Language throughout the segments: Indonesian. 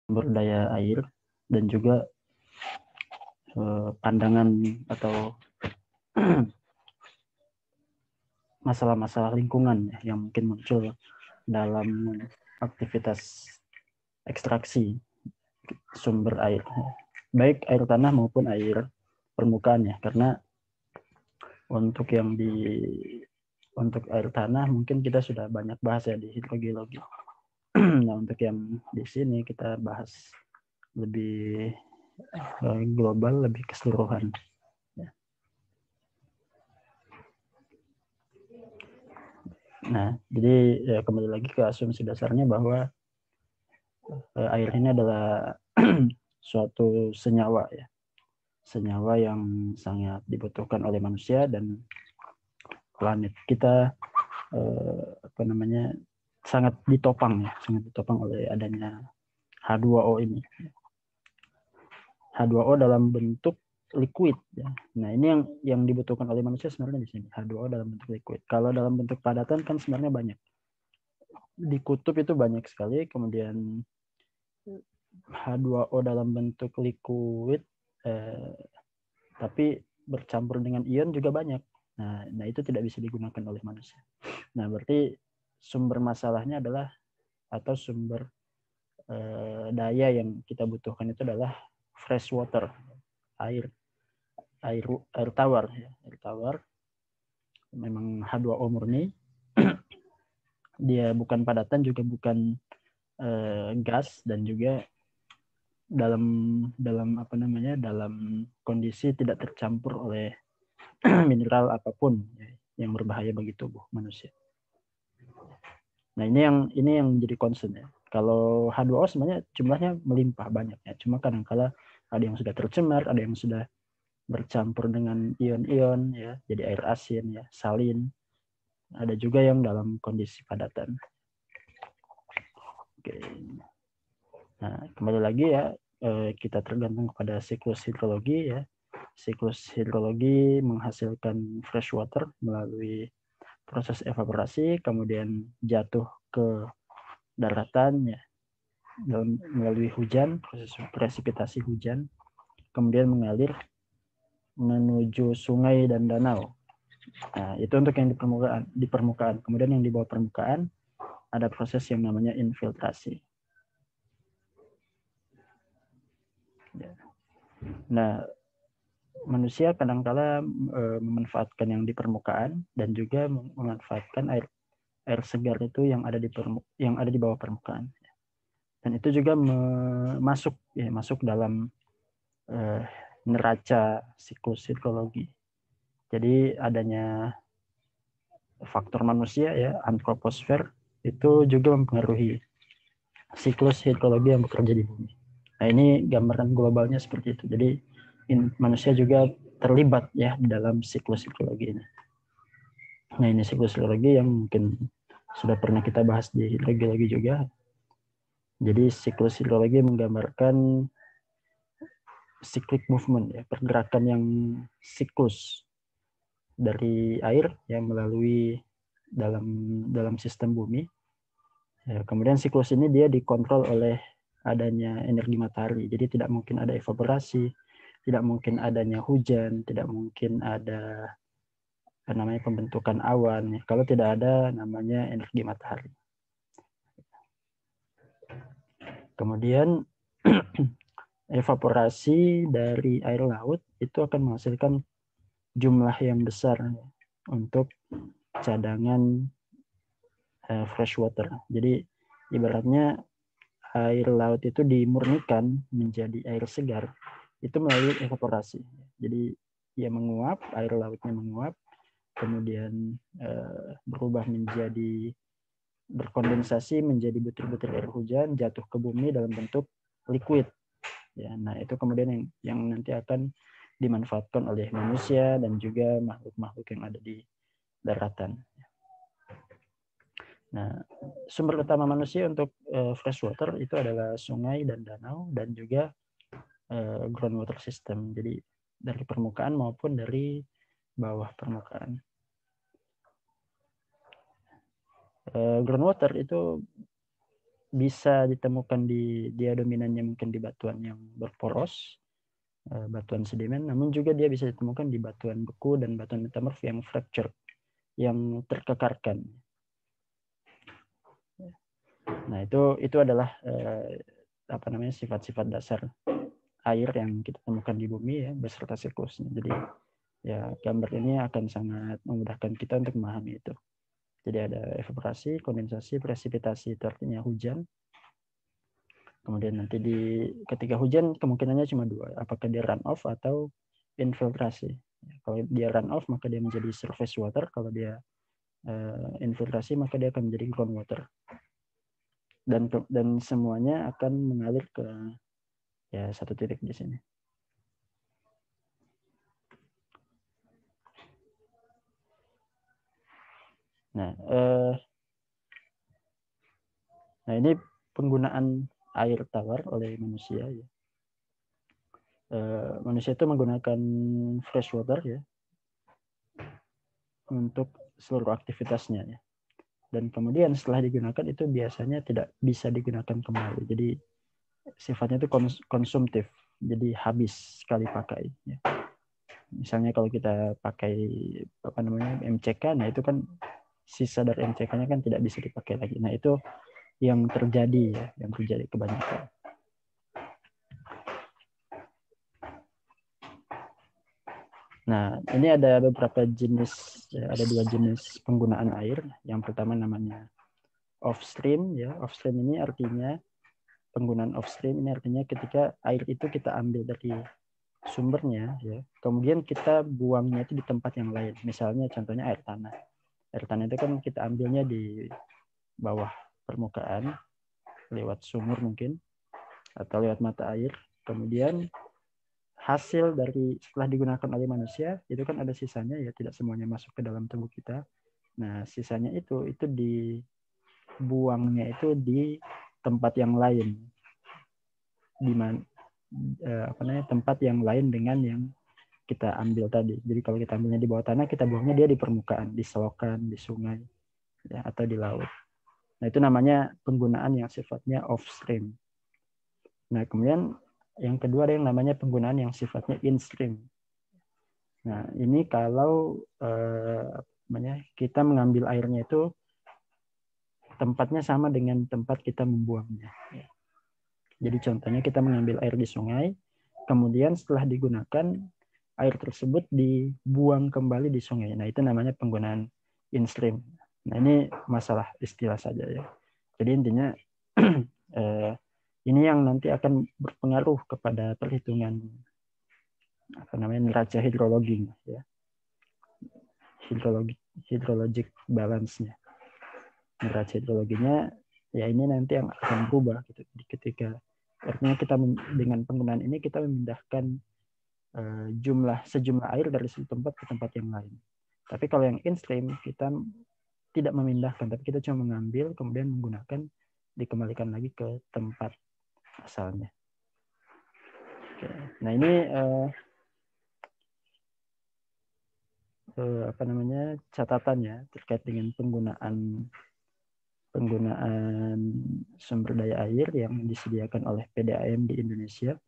sumber daya air dan juga pandangan atau masalah-masalah lingkungan yang mungkin muncul dalam aktivitas ekstraksi sumber air, baik air tanah maupun air permukaan ya. Karena untuk air tanah mungkin kita sudah banyak bahas ya di hidrogeologi. Nah, untuk yang di sini kita bahas lebih global, lebih keseluruhan. Nah, jadi ya kembali lagi ke asumsi dasarnya bahwa air ini adalah suatu senyawa ya, senyawa yang sangat dibutuhkan oleh manusia, dan planet kita sangat ditopang oleh adanya H2O ini. H2O dalam bentuk liquid ya. Nah, ini yang dibutuhkan oleh manusia sebenarnya di sini, H2O dalam bentuk liquid. Kalau dalam bentuk padatan kan sebenarnya banyak. Di kutub itu banyak sekali, kemudian H2O dalam bentuk liquid tapi bercampur dengan ion juga banyak. Nah, itu tidak bisa digunakan oleh manusia. Nah, berarti sumber masalahnya adalah, atau sumber daya yang kita butuhkan itu adalah fresh water, air tawar ya. Air tawar memang H2O murni. Dia bukan padatan, juga bukan gas, dan juga dalam kondisi tidak tercampur oleh mineral apapun yang berbahaya bagi tubuh manusia. Nah, ini yang menjadi concern ya. Kalau H2O sebenarnya jumlahnya melimpah banyak ya. Cuma kadang-kala ada yang sudah tercemar, ada yang sudah bercampur dengan ion-ion ya, jadi air asin ya, salin. Ada juga yang dalam kondisi padatan. Oke. Nah, kembali lagi ya, kita tergantung kepada siklus hidrologi ya. Siklus hidrologi menghasilkan fresh water melalui proses evaporasi, kemudian jatuh ke daratan ya, melalui hujan, proses presipitasi hujan, kemudian mengalir menuju sungai dan danau. Nah, itu untuk yang di permukaan. Kemudian yang di bawah permukaan ada proses yang namanya infiltrasi. Nah, manusia kadangkala memanfaatkan yang di permukaan dan juga memanfaatkan air segar itu yang ada di bawah permukaan. Dan itu juga masuk dalam neraca siklus hidrologi. Jadi adanya faktor manusia ya, antroposfer, itu juga mempengaruhi siklus hidrologi yang bekerja di bumi. Nah, ini gambaran globalnya seperti itu. Jadi manusia juga terlibat ya dalam siklus hidrologi ini. Nah, ini siklus hidrologi yang mungkin sudah pernah kita bahas di hidrogeologi juga. Jadi siklus hidrologi menggambarkan cyclic movement ya, pergerakan yang siklus dari air yang melalui dalam sistem bumi. Ya, kemudian siklus ini dia dikontrol oleh adanya energi matahari. Jadi tidak mungkin ada evaporasi, tidak mungkin adanya hujan, tidak mungkin ada pembentukan awan kalau tidak ada namanya energi matahari. Kemudian evaporasi dari air laut itu akan menghasilkan jumlah yang besar untuk cadangan fresh water. Jadi ibaratnya air laut itu dimurnikan menjadi air segar itu melalui evaporasi. Jadi dia menguap, air lautnya menguap, kemudian berubah menjadi berkondensasi menjadi butir-butir air hujan, jatuh ke bumi dalam bentuk liquid. Ya, nah itu kemudian yang nanti akan dimanfaatkan oleh manusia dan juga makhluk-makhluk yang ada di daratan. Nah, sumber utama manusia untuk fresh water itu adalah sungai dan danau dan juga groundwater system. Jadi dari permukaan maupun dari bawah permukaan. Groundwater itu bisa ditemukan dia dominannya mungkin di batuan yang berporos, batuan sedimen, namun juga dia bisa ditemukan di batuan beku dan batuan metamorf yang fracture, yang terkekarkan. Nah, itu adalah sifat-sifat dasar air yang kita temukan di bumi ya, beserta siklusnya. Jadi ya gambar ini akan sangat memudahkan kita untuk memahami itu. Jadi ada evaporasi, kondensasi, presipitasi, itu artinya hujan. Kemudian nanti ketika hujan kemungkinannya cuma dua, apakah dia run off atau infiltrasi. Kalau dia run off maka dia menjadi surface water, kalau dia infiltrasi maka dia akan menjadi groundwater. Dan semuanya akan mengalir ke ya satu titik di sini. Nah ini penggunaan air tawar oleh manusia ya. Manusia itu menggunakan fresh water ya untuk seluruh aktivitasnya ya. Dan kemudian setelah digunakan itu biasanya tidak bisa digunakan kembali. Jadi sifatnya itu konsumtif, jadi habis sekali pakai. Ya. Misalnya kalau kita pakai MCK, nah itu kan sisa dari MCK-nya kan tidak bisa dipakai lagi. Nah itu yang terjadi ya, yang terjadi kebanyakan. Nah, ini ada beberapa jenis, ada dua jenis penggunaan air. Yang pertama namanya off-stream. Ya, off-stream ini artinya penggunaan off-stream ini artinya ketika air itu kita ambil dari sumbernya, ya, kemudian kita buangnya itu di tempat yang lain. Misalnya contohnya air tanah. Air tanah itu kan kita ambilnya di bawah permukaan lewat sumur mungkin atau lewat mata air. Kemudian hasil dari setelah digunakan oleh manusia itu kan ada sisanya ya, tidak semuanya masuk ke dalam tubuh kita. Nah sisanya itu dibuangnya itu di tempat yang lain, di mana tempat yang lain dengan yang kita ambil tadi. Jadi kalau kita ambilnya di bawah tanah, kita buangnya dia di permukaan, di selokan, di sungai ya, atau di laut. Nah itu namanya penggunaan yang sifatnya off stream. Nah kemudian yang kedua ada yang namanya penggunaan yang sifatnya in stream. Nah, ini kalau kita mengambil airnya itu tempatnya sama dengan tempat kita membuangnya. Jadi contohnya kita mengambil air di sungai, kemudian setelah digunakan air tersebut dibuang kembali di sungai. Nah, itu namanya penggunaan in stream. Nah, ini masalah istilah saja ya. Jadi intinya ini yang nanti akan berpengaruh kepada perhitungan neraca hidrologi ya. Hidrologic balance-nya. Neraca hidrologinya ya ini nanti yang akan berubah gitu. Ketika artinya kita dengan penggunaan ini kita memindahkan sejumlah air dari satu tempat ke tempat yang lain. Tapi kalau yang in stream kita tidak memindahkan, tapi kita cuma mengambil kemudian menggunakan, dikembalikan lagi ke tempat asalnya. Oke. Nah ini catatannya terkait dengan penggunaan sumber daya air yang disediakan oleh PDAM di Indonesia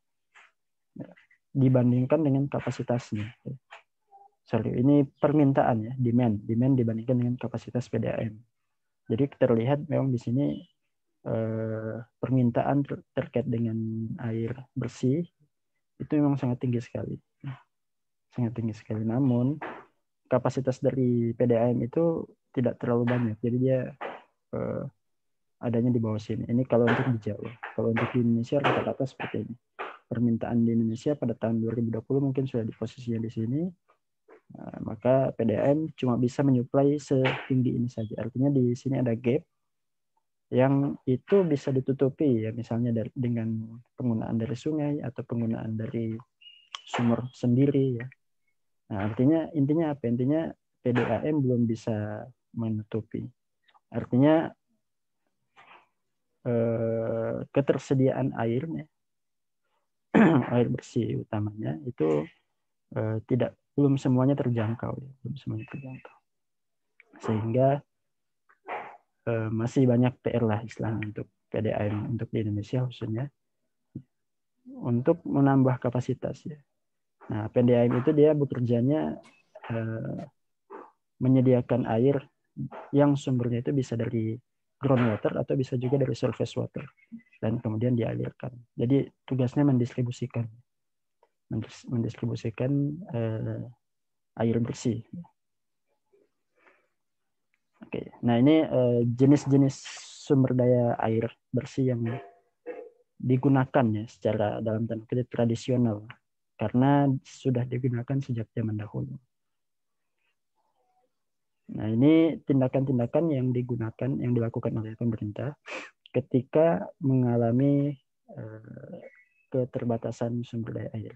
dibandingkan dengan kapasitasnya. Ini permintaan ya, demand dibandingkan dengan kapasitas PDAM. Jadi terlihat memang di sini permintaan terkait dengan air bersih itu memang sangat tinggi sekali. Namun kapasitas dari PDAM itu tidak terlalu banyak. Jadi dia adanya di bawah sini. Ini kalau untuk di Jawa. Kalau untuk di Indonesia rata-rata seperti ini. Permintaan di Indonesia pada tahun 2020 mungkin sudah di posisinya di sini. Maka PDAM cuma bisa menyuplai setinggi ini saja. Artinya di sini ada gap yang itu bisa ditutupi ya, misalnya dengan penggunaan dari sungai atau penggunaan dari sumur sendiri ya. Nah, intinya apa? Intinya PDAM belum bisa menutupi. Artinya ketersediaan airnya air bersih utamanya itu belum semuanya terjangkau ya, sehingga masih banyak PR lah istilahnya untuk PDAM untuk di Indonesia khususnya, untuk menambah kapasitas ya. Nah, PDAM itu dia bekerjanya menyediakan air yang sumbernya itu bisa dari groundwater atau bisa juga dari surface water dan kemudian dialirkan. Jadi tugasnya mendistribusikan air bersih. Oke, nah ini jenis-jenis sumber daya air bersih yang digunakan ya secara dalam tanda kutip tradisional karena sudah digunakan sejak zaman dahulu. Nah, ini tindakan-tindakan yang digunakan, yang dilakukan oleh pemerintah ketika mengalami keterbatasan sumber daya air.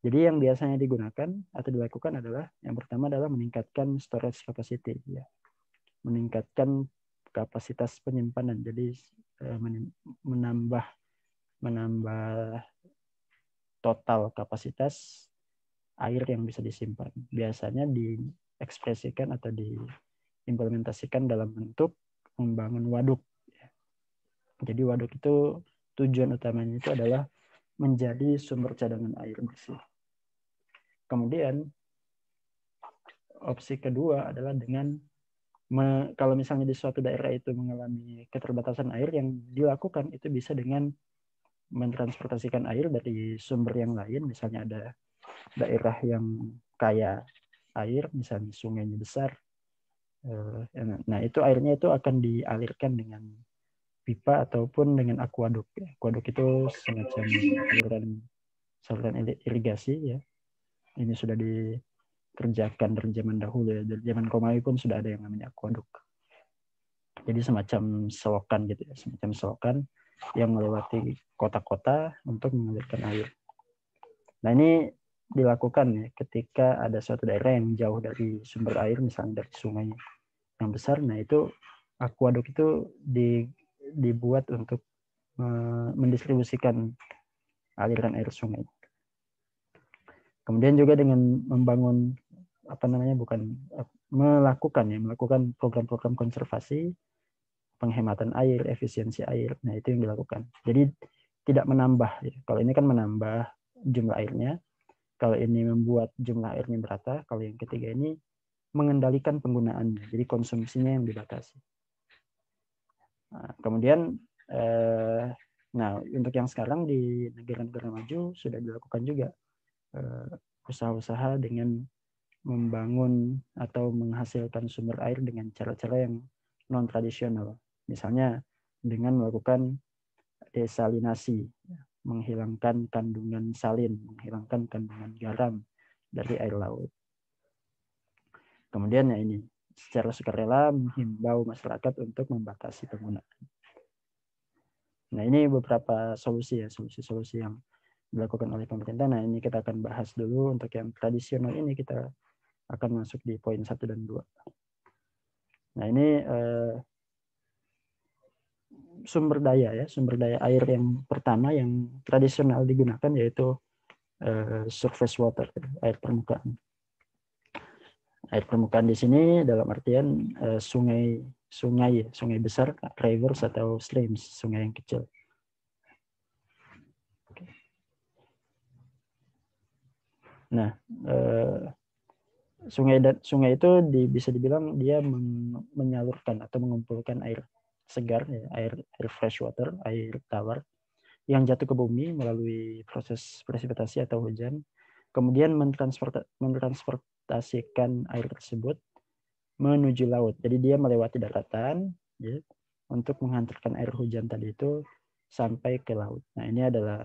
Jadi yang biasanya digunakan atau dilakukan adalah yang pertama adalah meningkatkan storage capacity, ya, meningkatkan kapasitas penyimpanan. Jadi menambah total kapasitas air yang bisa disimpan. Biasanya diekspresikan atau diimplementasikan dalam bentuk membangun waduk. Jadi waduk itu tujuan utamanya itu adalah menjadi sumber cadangan air bersih. Kemudian opsi kedua adalah dengan kalau misalnya di suatu daerah itu mengalami keterbatasan air, yang dilakukan itu bisa dengan mentransportasikan air dari sumber yang lain. Misalnya ada daerah yang kaya air, misalnya sungainya besar. Nah, itu airnya itu akan dialirkan dengan pipa ataupun dengan akuaduk. Akuaduk itu semacam saluran irigasi ya. Ini sudah dikerjakan dari zaman dahulu ya. Dari zaman Romawi pun sudah ada yang namanya akuaduk. Jadi semacam selokan gitu ya, semacam selokan yang melewati kota-kota untuk mengalirkan air. Nah, ini dilakukan ya ketika ada suatu daerah yang jauh dari sumber air, misalnya dari sungai yang besar. Nah, itu akuaduk itu dibuat untuk mendistribusikan aliran air sungai. Kemudian juga dengan membangun melakukan program-program konservasi, penghematan air, efisiensi air. Nah, itu yang dilakukan. Jadi tidak menambah. Ya. Kalau ini kan menambah jumlah airnya. Kalau ini membuat jumlah airnya merata. Kalau yang ketiga ini mengendalikan penggunaannya. Jadi konsumsinya yang dibatasi. Nah, kemudian untuk yang sekarang di negara-negara maju sudah dilakukan juga usaha-usaha dengan membangun atau menghasilkan sumber air dengan cara-cara yang non-tradisional. Misalnya dengan melakukan desalinasi, menghilangkan kandungan salin, menghilangkan kandungan garam dari air laut. Kemudian ya ini, secara sukarela menghimbau masyarakat untuk membatasi penggunaan. Nah, ini beberapa solusi yang dilakukan oleh pemerintah. Nah, ini kita akan bahas dulu. Untuk yang tradisional ini kita akan masuk di poin 1 dan 2. Nah, ini sumber daya air yang pertama yang tradisional digunakan yaitu surface water, air permukaan. Air permukaan di sini dalam artian sungai besar, rivers atau streams, sungai yang kecil. Nah, sungai itu bisa dibilang dia menyalurkan atau mengumpulkan air segar, ya, air fresh water, air tawar yang jatuh ke bumi melalui proses presipitasi atau hujan, kemudian mentransportasikan air tersebut menuju laut. Jadi dia melewati daratan ya, untuk menghantarkan air hujan tadi itu sampai ke laut. Nah, ini adalah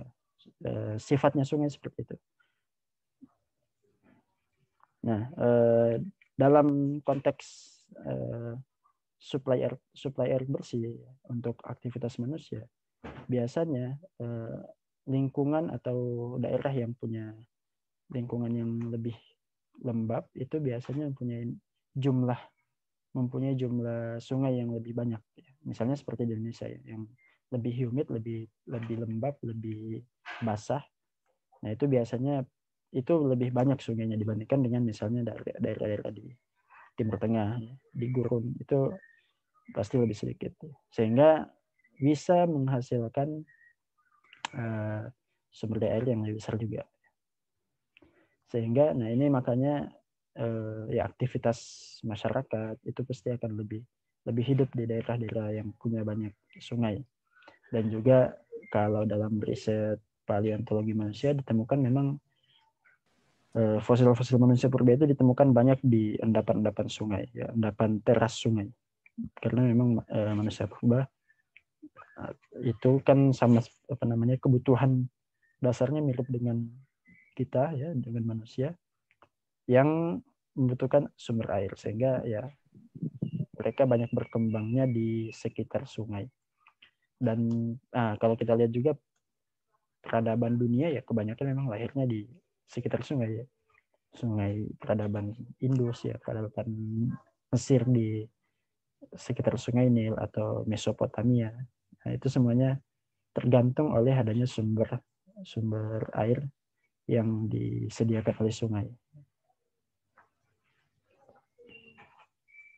sifatnya sungai seperti itu. Nah, dalam konteks supply air bersih untuk aktivitas manusia, biasanya lingkungan atau daerah yang punya lingkungan yang lebih lembab itu biasanya mempunyai jumlah sungai yang lebih banyak. Misalnya seperti di Indonesia yang lebih humid, lebih lembab, lebih basah. Nah, itu biasanya itu lebih banyak sungainya dibandingkan dengan misalnya daerah-daerah di Timur Tengah, di gurun itu pasti lebih sedikit. Sehingga bisa menghasilkan sumber daya air yang lebih besar juga. Sehingga, nah ini makanya ya aktivitas masyarakat itu pasti akan lebih hidup di daerah-daerah yang punya banyak sungai. Dan juga kalau dalam riset paleontologi manusia ditemukan memang fosil-fosil manusia purba itu ditemukan banyak di endapan-endapan sungai, ya, endapan teras sungai. Karena memang manusia purba itu kan sama kebutuhan dasarnya mirip dengan kita, ya, dengan manusia yang membutuhkan sumber air, sehingga ya mereka banyak berkembangnya di sekitar sungai. Dan kalau kita lihat juga peradaban dunia ya kebanyakan memang lahirnya di sekitar sungai, ya. Sungai, peradaban Indus, ya, peradaban Mesir di sekitar sungai Nil atau Mesopotamia. Nah, itu semuanya tergantung oleh adanya sumber air yang disediakan oleh sungai.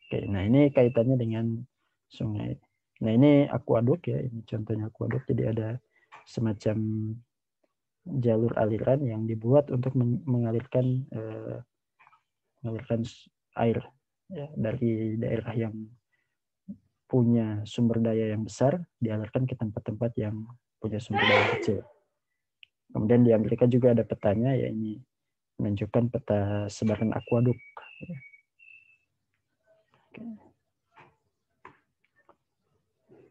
Oke, nah ini kaitannya dengan sungai. Nah ini aquaduk, ya, ini contohnya aquaduk. Jadi ada semacam jalur aliran yang dibuat untuk mengalirkan air, ya, dari daerah yang punya sumber daya yang besar dialirkan ke tempat-tempat yang punya sumber daya kecil. Kemudian di Amerika juga ada petanya, ya, ini menunjukkan peta sebaran aquaduk.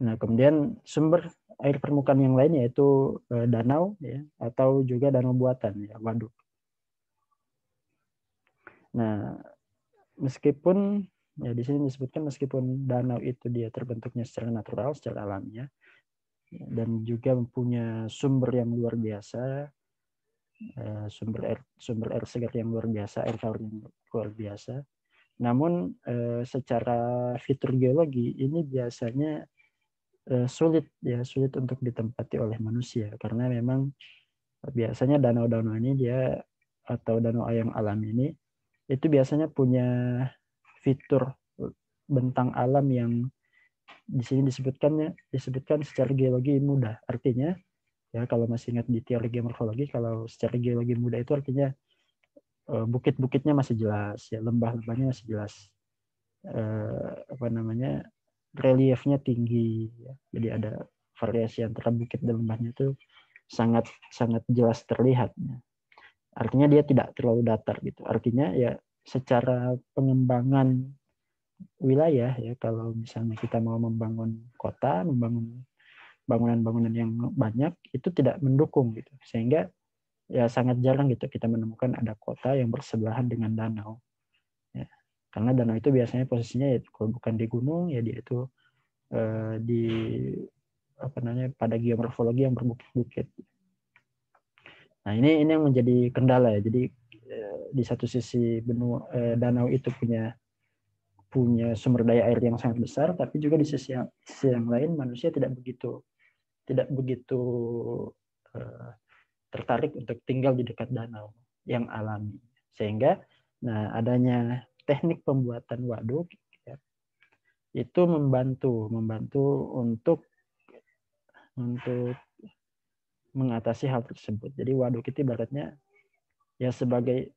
Nah, kemudian sumber air permukaan yang lain yaitu danau, ya, atau juga danau buatan, ya, waduk. Nah, meskipun ya di sini disebutkan meskipun danau itu dia terbentuknya secara natural, secara alamiah, ya, dan juga mempunyai sumber yang luar biasa, sumber air segar yang luar biasa, air tawar yang luar biasa. Namun secara fitur geologi ini biasanya sulit untuk ditempati oleh manusia, karena memang biasanya danau-danau ini atau danau yang alami ini itu biasanya punya fitur bentang alam yang di sini disebutkan secara geologi mudah. Artinya, ya, kalau masih ingat di teori geomorfologi, kalau secara geologi mudah itu artinya bukit-bukitnya masih jelas, ya, lembah-lembahnya masih jelas, reliefnya tinggi, ya. Jadi ada variasi antara bukit dan lembahnya itu sangat sangat jelas terlihat. Artinya dia tidak terlalu datar gitu. Artinya ya secara pengembangan wilayah, ya, kalau misalnya kita mau membangun kota, membangun bangunan-bangunan yang banyak, itu tidak mendukung gitu. Sehingga ya sangat jarang gitu kita menemukan ada kota yang bersebelahan dengan danau. Ya. Karena danau itu biasanya posisinya ya kalau bukan di gunung, ya dia itu di pada geomorfologi yang berbukit-bukit. Nah, ini yang menjadi kendala, ya. Jadi di satu sisi danau itu punya sumber daya air yang sangat besar, tapi juga di sisi yang lain manusia tidak begitu tertarik untuk tinggal di dekat danau yang alami. Sehingga adanya teknik pembuatan waduk, ya, itu membantu untuk mengatasi hal tersebut. Jadi waduk itu ibaratnya ya sebagai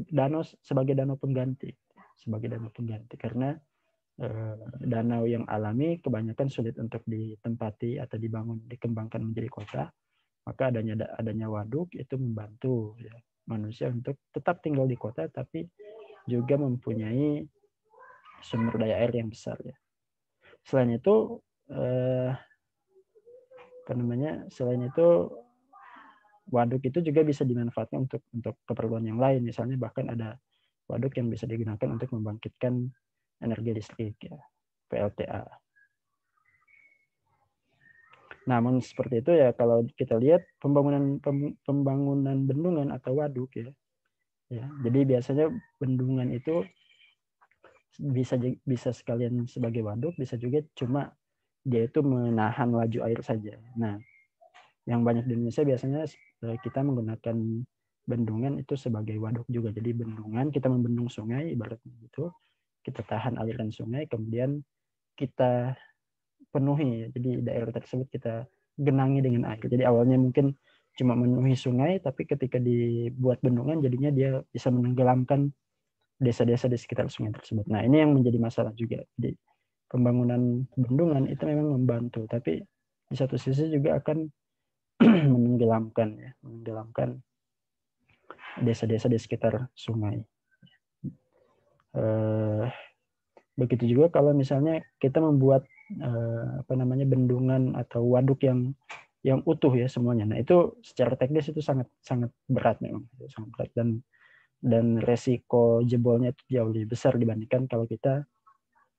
danau pengganti, karena danau yang alami kebanyakan sulit untuk ditempati atau dikembangkan menjadi kota. Maka adanya waduk itu membantu, ya, manusia untuk tetap tinggal di kota tapi juga mempunyai sumber daya air yang besar, ya. Selain itu waduk itu juga bisa dimanfaatkan untuk keperluan yang lain. Misalnya bahkan ada waduk yang bisa digunakan untuk membangkitkan energi listrik, ya, PLTA. Namun seperti itu, ya, kalau kita lihat pembangunan bendungan atau waduk, ya. Jadi biasanya bendungan itu bisa sekalian sebagai waduk, bisa juga cuma dia itu menahan laju air saja. Nah, yang banyak di Indonesia biasanya kita menggunakan bendungan itu sebagai waduk juga. Jadi bendungan, kita membendung sungai ibaratnya gitu. Kita tahan aliran sungai, kemudian kita penuhi. Jadi daerah tersebut kita genangi dengan air. Jadi awalnya mungkin cuma memenuhi sungai, tapi ketika dibuat bendungan jadinya dia bisa menenggelamkan desa-desa di sekitar sungai tersebut. Nah, ini yang menjadi masalah juga. Jadi pembangunan bendungan itu memang membantu, tapi di satu sisi juga akan menenggelamkan desa-desa di sekitar sungai. Begitu juga kalau misalnya kita membuat bendungan atau waduk yang utuh ya semuanya. Nah, itu secara teknis itu sangat sangat berat memang, sangat berat, dan resiko jebolnya itu jauh lebih besar dibandingkan kalau kita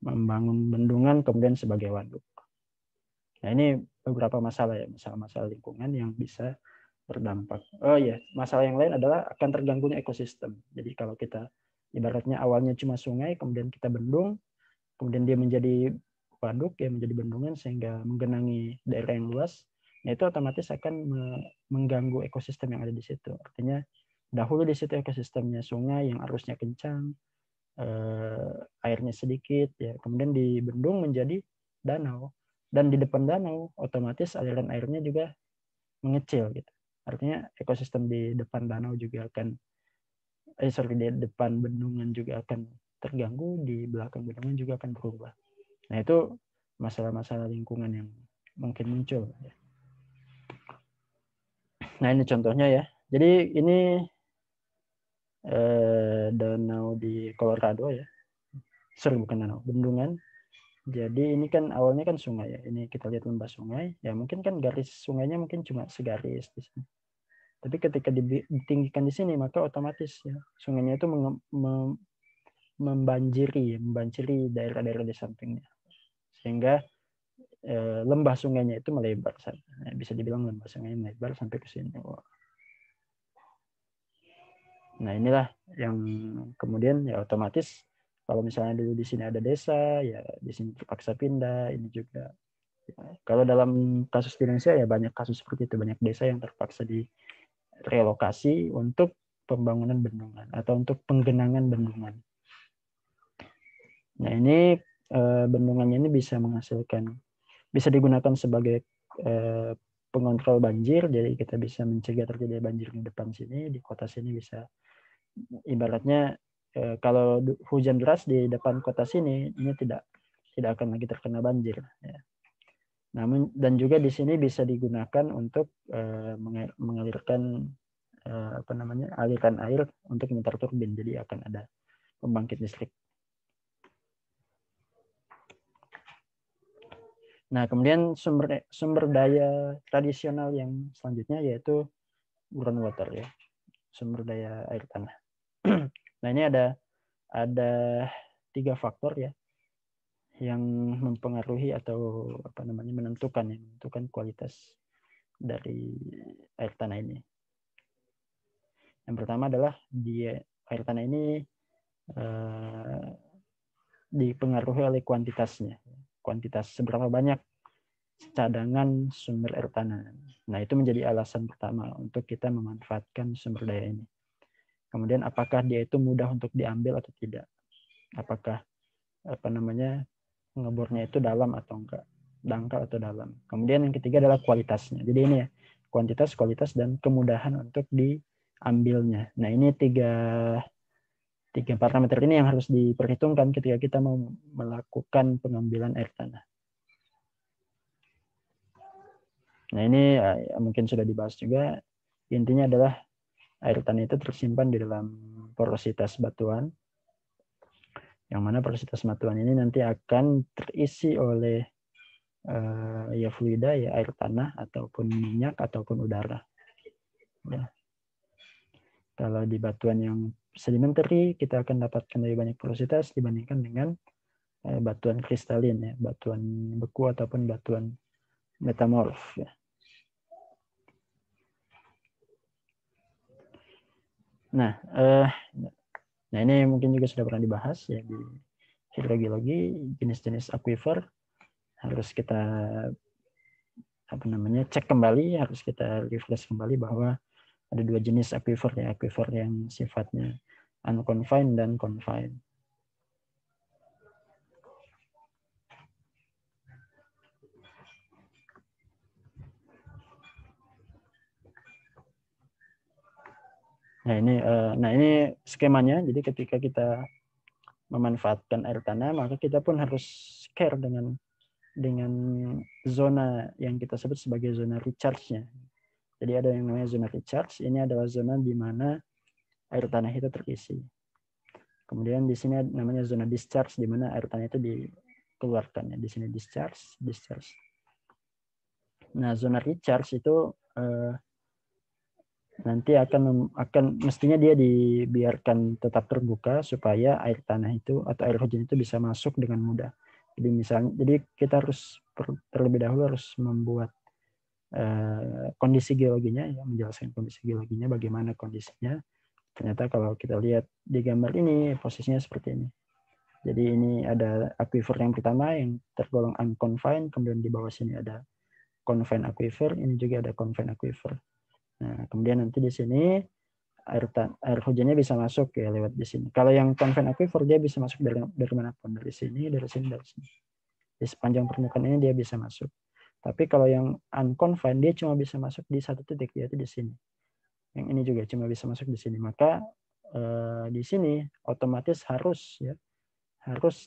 membangun bendungan kemudian sebagai waduk. Nah, ini beberapa masalah ya, masalah lingkungan yang bisa berdampak. Oh iya, masalah yang lain adalah akan terganggunya ekosistem. Jadi kalau kita ibaratnya awalnya cuma sungai, kemudian kita bendung, kemudian dia menjadi waduk, ya menjadi bendungan sehingga menggenangi daerah yang luas, nah itu otomatis akan mengganggu ekosistem yang ada di situ. Artinya dahulu di situ ekosistemnya sungai yang arusnya kencang, airnya sedikit, ya kemudian dibendung menjadi danau, dan di depan danau otomatis aliran airnya juga mengecil gitu. Artinya ekosistem di depan danau juga akan di depan bendungan juga akan terganggu, di belakang bendungan juga akan berubah. Nah, itu masalah-masalah lingkungan yang mungkin muncul. Nah, ini contohnya ya. Jadi ini danau di Colorado ya. Bukan danau, bendungan. Jadi ini kan awalnya kan sungai ya. Ini kita lihat lembah sungai. Ya mungkin kan garis sungainya mungkin cuma segaris di sini. Tapi ketika ditinggikan di sini maka otomatis ya sungainya itu membanjiri daerah-daerah di sampingnya. Sehingga lembah sungainya itu melebar. Bisa dibilang lembah sungainya melebar sampai ke sini. Nah, inilah yang kemudian ya otomatis kalau misalnya dulu di sini ada desa, ya di sini terpaksa pindah. Ini juga ya, kalau dalam kasus di Indonesia ya banyak kasus seperti itu, banyak desa yang terpaksa direlokasi untuk pembangunan bendungan atau untuk penggenangan bendungan. Nah, ini bendungannya ini bisa digunakan sebagai pengontrol banjir, jadi kita bisa mencegah terjadi banjir di depan sini, di kota sini bisa ibaratnya kalau hujan deras di depan kota sini ini tidak akan lagi terkena banjir ya. Namun dan juga di sini bisa digunakan untuk mengalirkan aliran air untuk memutar turbin, jadi akan ada pembangkit listrik. Nah, kemudian sumber daya tradisional yang selanjutnya yaitu groundwater ya, sumber daya air tanah. Nah, ini ada 3 faktor ya yang mempengaruhi atau menentukan kualitas dari air tanah ini. Yang pertama adalah air tanah ini dipengaruhi oleh kuantitasnya. Kuantitas seberapa banyak cadangan sumber air tanah. Nah, itu menjadi alasan pertama untuk kita memanfaatkan sumber daya ini. Kemudian apakah dia itu mudah untuk diambil atau tidak? Apakah ngebornya itu dalam atau enggak, dangkal atau dalam. Kemudian yang ketiga adalah kualitasnya. Jadi ini ya, kuantitas, kualitas, dan kemudahan untuk diambilnya. Nah, ini tiga parameter ini yang harus diperhitungkan ketika kita mau melakukan pengambilan air tanah. Nah, ini ya, mungkin sudah dibahas juga. Intinya adalah air tanah itu tersimpan di dalam porositas batuan, yang mana porositas batuan ini nanti akan terisi oleh ya fluida, ya air tanah ataupun minyak ataupun udara. Ya. Kalau di batuan yang sedimentary kita akan dapatkan lebih banyak porositas dibandingkan dengan batuan kristalin ya, batuan beku ataupun batuan metamorf ya. Nah, ini mungkin juga sudah pernah dibahas ya di hidrogeologi, jenis-jenis aquifer harus kita cek kembali, harus kita refresh kembali bahwa ada 2 jenis aquifer ya, aquifer yang sifatnya unconfined dan confined. Nah ini skemanya. Jadi ketika kita memanfaatkan air tanah, maka kita pun harus care dengan zona yang kita sebut sebagai zona recharge-nya. Jadi ada yang namanya zona recharge. Ini adalah zona di mana air tanah itu terisi. Kemudian di sini namanya zona discharge, di mana air tanah itu dikeluarkan. Di sini discharge. Nah, zona recharge itu nanti akan mestinya dia dibiarkan tetap terbuka supaya air tanah itu atau air hujan itu bisa masuk dengan mudah. Jadi kita harus terlebih dahulu harus membuat kondisi geologinya, ya, menjelaskan kondisi geologinya, bagaimana kondisinya. Ternyata kalau kita lihat di gambar ini posisinya seperti ini. Jadi ini ada aquifer yang pertama yang tergolong unconfined, kemudian di bawah sini ada confined aquifer, ini juga ada confined aquifer. Nah, kemudian nanti di sini air hujannya bisa masuk ya lewat di sini. Kalau yang confined aquifer dia bisa masuk dari manapun, dari sini, dari sini, dari sini. Di sepanjang permukaan ini dia bisa masuk. Tapi kalau yang unconfined dia cuma bisa masuk di satu titik, yaitu di sini. Yang ini juga cuma bisa masuk di sini. Maka di sini otomatis harus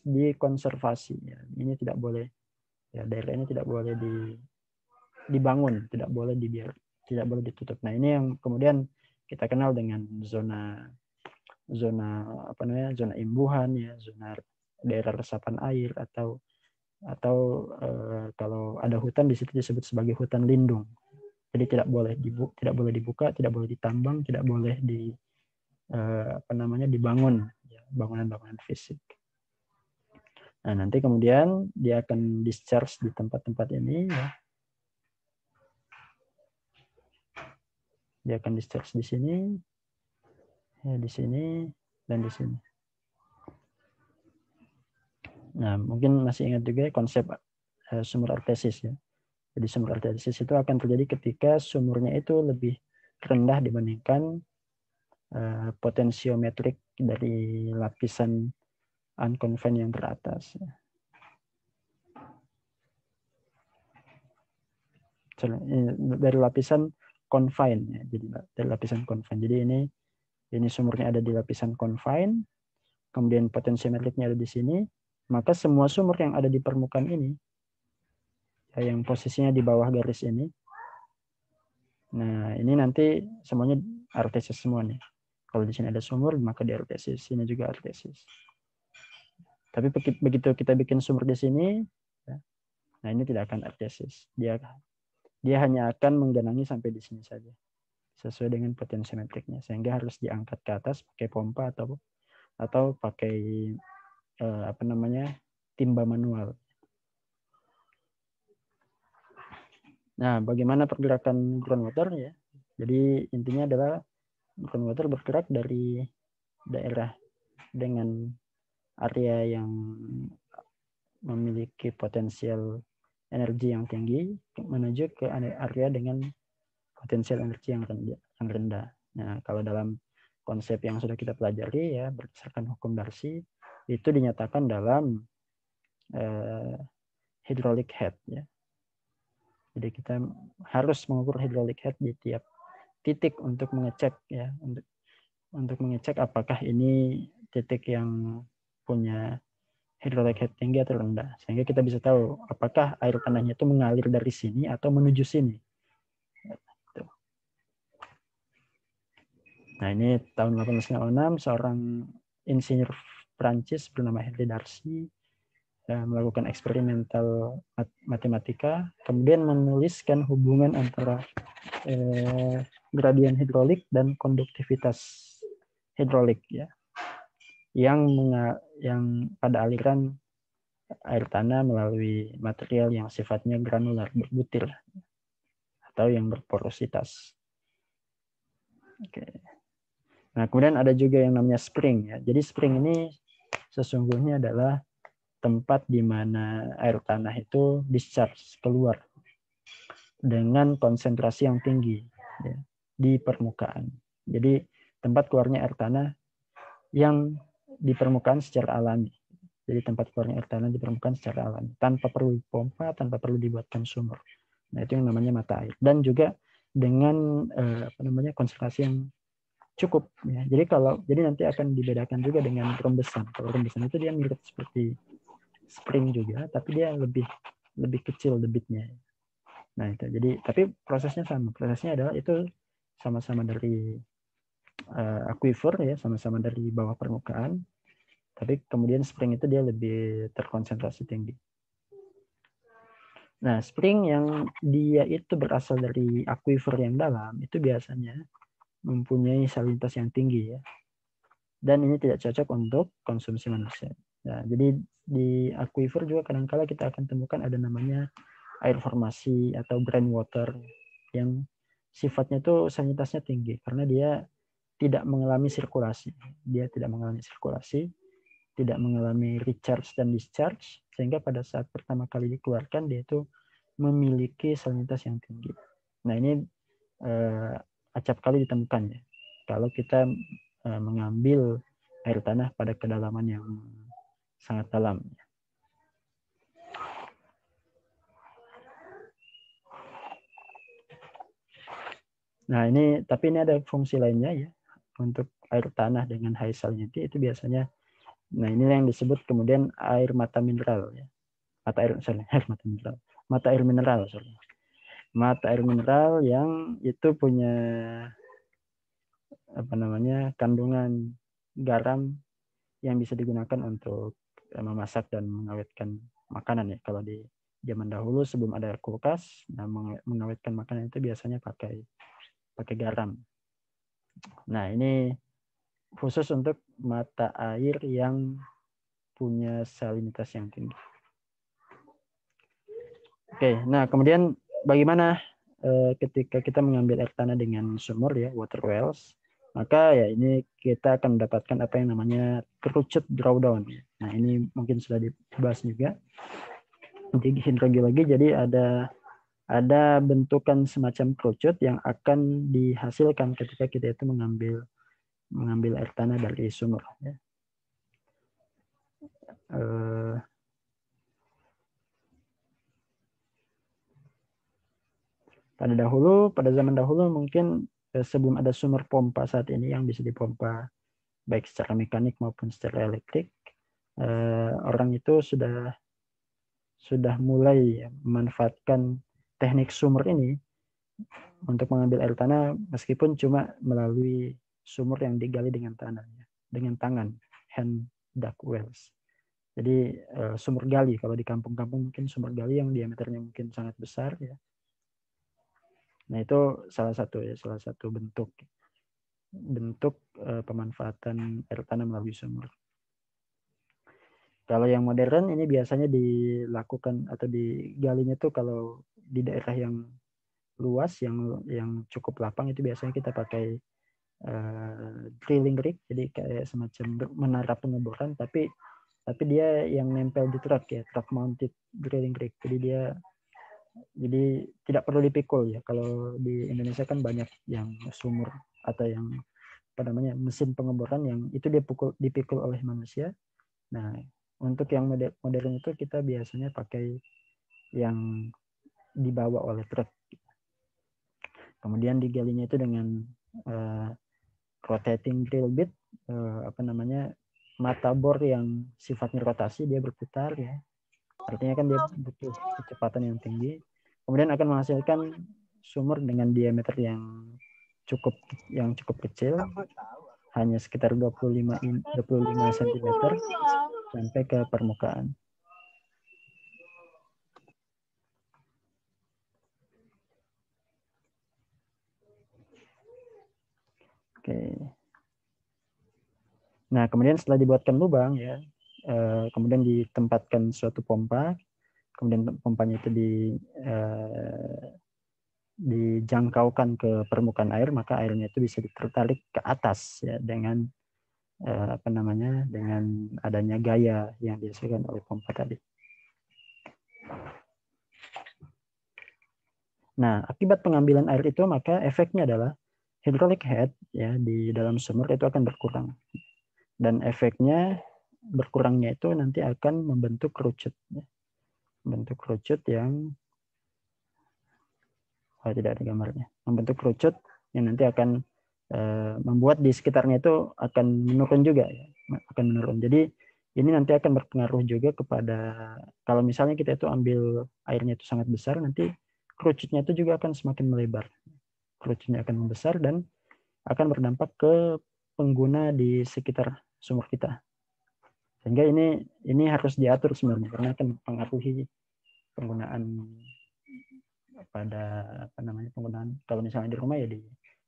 dikonservasi. Ya. Ini tidak boleh, ya, daerah ini tidak boleh dibangun, tidak boleh ditutup. Nah ini yang kemudian kita kenal dengan zona imbuhan, ya, zona daerah resapan air, atau kalau ada hutan di situ disebut sebagai hutan lindung. Jadi tidak boleh dibuka, tidak boleh ditambang, tidak boleh dibangun, ya, bangunan-bangunan fisik. Nah, nanti kemudian dia akan discharge di tempat-tempat ini, ya. Dia akan discharge di sini, ya, di sini, dan di sini. Nah, mungkin masih ingat juga konsep sumur artesis, ya. Jadi sumur artesis itu akan terjadi ketika sumurnya itu lebih rendah dibandingkan potensiometrik dari lapisan unconfined yang teratas. Dari lapisan confined, ya. Jadi dari lapisan confined. Jadi ini sumurnya ada di lapisan confined, kemudian potensiometriknya ada di sini, maka semua sumur yang ada di permukaan ini, ya, yang posisinya di bawah garis ini, nah ini nanti semuanya artesis semua nih. Kalau di sini ada sumur, maka di artesis, sini juga artesis. Tapi begitu kita bikin sumur di sini, ya, nah ini tidak akan artesis. Dia hanya akan menggenangi sampai di sini saja, sesuai dengan potensiometriknya, sehingga harus diangkat ke atas pakai pompa atau pakai timba manual. Nah, bagaimana pergerakan groundwater, ya? Jadi intinya adalah groundwater bergerak dari daerah dengan area yang memiliki potensial energi yang tinggi menuju ke area dengan potensial energi yang rendah. Nah, kalau dalam konsep yang sudah kita pelajari, ya, berdasarkan hukum Darcy, itu dinyatakan dalam hydraulic head, ya. Jadi kita harus mengukur hydraulic head di tiap titik untuk mengecek, ya, untuk mengecek apakah ini titik yang punya hydraulic head tinggi atau rendah, sehingga kita bisa tahu apakah air tanahnya itu mengalir dari sini atau menuju sini. Nah, ini tahun 1896 seorang insinyur Prancis bernama Henri Darcy melakukan eksperimental matematika, kemudian menuliskan hubungan antara gradien hidrolik dan konduktivitas hidrolik, ya, yang pada aliran air tanah melalui material yang sifatnya granular, berbutir, atau yang berporositas. Oke. Nah, kemudian ada juga yang namanya spring, ya. Jadi spring ini sesungguhnya adalah tempat di mana air tanah itu discharge keluar dengan konsentrasi yang tinggi, ya, di permukaan. Jadi tempat keluarnya air tanah yang di permukaan secara alami. Jadi tempat keluarnya air tanah di permukaan secara alami, tanpa perlu pompa, tanpa perlu dibuatkan sumur. Nah, itu yang namanya mata air. Dan juga dengan konsentrasi yang cukup ya. Jadi nanti akan dibedakan juga dengan rembesan. Kalau rembesan itu dia mirip seperti spring juga, tapi dia lebih kecil debitnya. Nah itu jadi tapi prosesnya sama. Prosesnya adalah itu sama-sama dari aquifer ya, sama-sama dari bawah permukaan. Tapi kemudian spring itu dia lebih terkonsentrasi tinggi. Nah, spring yang dia itu berasal dari aquifer yang dalam itu biasanya mempunyai salinitas yang tinggi ya. Dan ini tidak cocok untuk konsumsi manusia. Nah, jadi di aquifer juga kadang-kala kita akan temukan ada namanya air formasi atau groundwater yang sifatnya itu salinitasnya tinggi karena dia tidak mengalami sirkulasi. Dia tidak mengalami sirkulasi, tidak mengalami recharge dan discharge, sehingga pada saat pertama kali dikeluarkan dia itu memiliki salinitas yang tinggi. Nah ini acap kali ditemukan ya. Kalau kita mengambil air tanah pada kedalaman yang sangat dalam. Nah ini tapi ini ada fungsi lainnya ya untuk air tanah dengan high salinity itu biasanya. Nah ini yang disebut kemudian air mata mineral ya. Mata air mineral. Mata air mineral yang itu punya kandungan garam yang bisa digunakan untuk memasak dan mengawetkan makanan ya. Kalau di zaman dahulu sebelum ada kulkas, nah mengawetkan makanan itu biasanya pakai garam. Nah, ini khusus untuk mata air yang punya salinitas yang tinggi. Oke, nah kemudian bagaimana ketika kita mengambil air tanah dengan sumur ya, water wells, maka ya ini kita akan mendapatkan apa yang namanya kerucut drawdown. Nah ini mungkin sudah dibahas juga di hidrogeologi. Jadi ada bentukan semacam kerucut yang akan dihasilkan ketika kita itu mengambil air tanah dari sumur. Ya. Pada zaman dahulu mungkin sebelum ada sumber pompa saat ini yang bisa dipompa baik secara mekanik maupun secara elektrik, orang itu sudah mulai memanfaatkan teknik sumur ini untuk mengambil air tanah meskipun cuma melalui sumur yang digali dengan tangan, hand dug wells. Jadi sumur gali, kalau di kampung-kampung mungkin sumur gali yang diameternya mungkin sangat besar ya. Nah itu salah satu bentuk pemanfaatan air tanah melalui sumur. Kalau yang modern ini biasanya dilakukan atau digalinya tuh kalau di daerah yang luas yang cukup lapang itu biasanya kita pakai drilling rig, jadi kayak semacam menara pengeboran tapi dia yang nempel di truk ya, truck mounted drilling rig. Jadi tidak perlu dipikul ya. Kalau di Indonesia kan banyak yang sumur atau yang mesin pengeboran yang itu dipikul oleh manusia. Nah, untuk yang modern itu kita biasanya pakai yang dibawa oleh truk. Kemudian digalinya itu dengan rotating drill bit, mata bor yang sifatnya rotasi, dia berputar ya. Artinya kan dia butuh kecepatan yang tinggi. Kemudian akan menghasilkan sumur dengan diameter yang cukup kecil, hanya sekitar 25 cm sampai ke permukaan. Oke. Nah, kemudian setelah dibuatkan lubang ya, kemudian ditempatkan suatu pompa, kemudian pompanya itu dijangkaukan ke permukaan air, maka airnya itu bisa ditarik ke atas ya dengan dengan adanya gaya yang dihasilkan oleh pompa tadi. Nah, akibat pengambilan air itu maka efeknya adalah hydraulic head ya di dalam sumur itu akan berkurang. Dan efeknya berkurangnya itu nanti akan membentuk kerucut. Membentuk kerucut yang tidak ada gambarnya. Membentuk kerucut yang nanti akan membuat di sekitarnya itu akan menurun juga ya, akan menurun. Jadi ini nanti akan berpengaruh juga kepada kalau misalnya kita itu ambil airnya itu sangat besar, nanti kerucutnya itu juga akan semakin melebar. Kerucutnya akan membesar dan akan berdampak ke pengguna di sekitar sumur kita. Sehingga ini harus diatur sebenarnya karena akan mempengaruhi penggunaan pada apa namanya penggunaan kalau misalnya di rumah ya di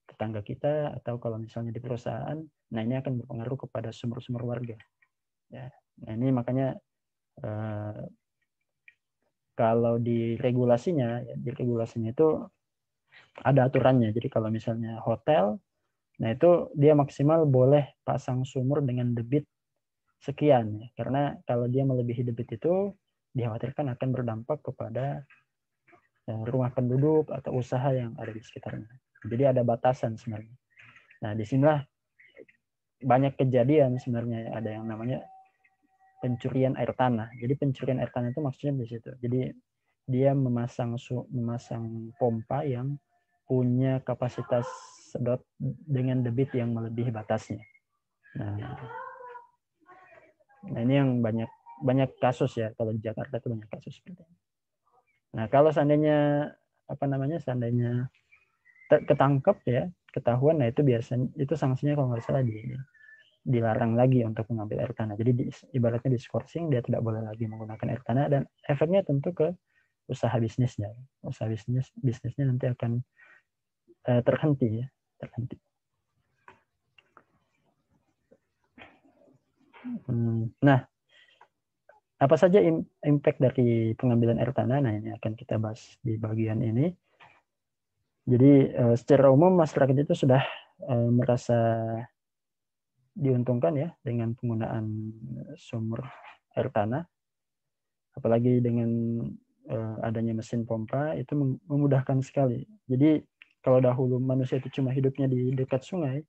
tetangga kita atau kalau misalnya di perusahaan. Nah, ini akan berpengaruh kepada sumber-sumber warga. Ya. Nah, ini makanya kalau di regulasinya itu ada aturannya. Jadi kalau misalnya hotel, nah itu dia maksimal boleh pasang sumur dengan debit sekian ya. Karena kalau dia melebihi debit itu dikhawatirkan akan berdampak kepada rumah penduduk atau usaha yang ada di sekitarnya. Jadi ada batasan sebenarnya. Nah, disinilah banyak kejadian sebenarnya ada yang namanya pencurian air tanah. Jadi pencurian air tanah itu maksudnya di situ. Jadi dia memasang pompa yang punya kapasitas sedot dengan debit yang melebihi batasnya. Nah ini yang banyak kasus ya, kalau di Jakarta itu banyak kasus seperti ini. Nah kalau seandainya seandainya ketangkep ya, ketahuan, nah itu biasanya itu sanksinya kalau nggak salah dilarang lagi untuk mengambil air tanah. Jadi ibaratnya diskorsing, dia tidak boleh lagi menggunakan air tanah dan efeknya tentu ke usaha bisnisnya. Usaha bisnisnya nanti akan terhenti ya, terhenti. Nah, apa saja impact dari pengambilan air tanah? Nah, ini akan kita bahas di bagian ini. Jadi secara umum masyarakat itu sudah merasa diuntungkan ya dengan penggunaan sumber air tanah, apalagi dengan adanya mesin pompa itu memudahkan sekali. Jadi kalau dahulu manusia itu cuma hidupnya di dekat sungai,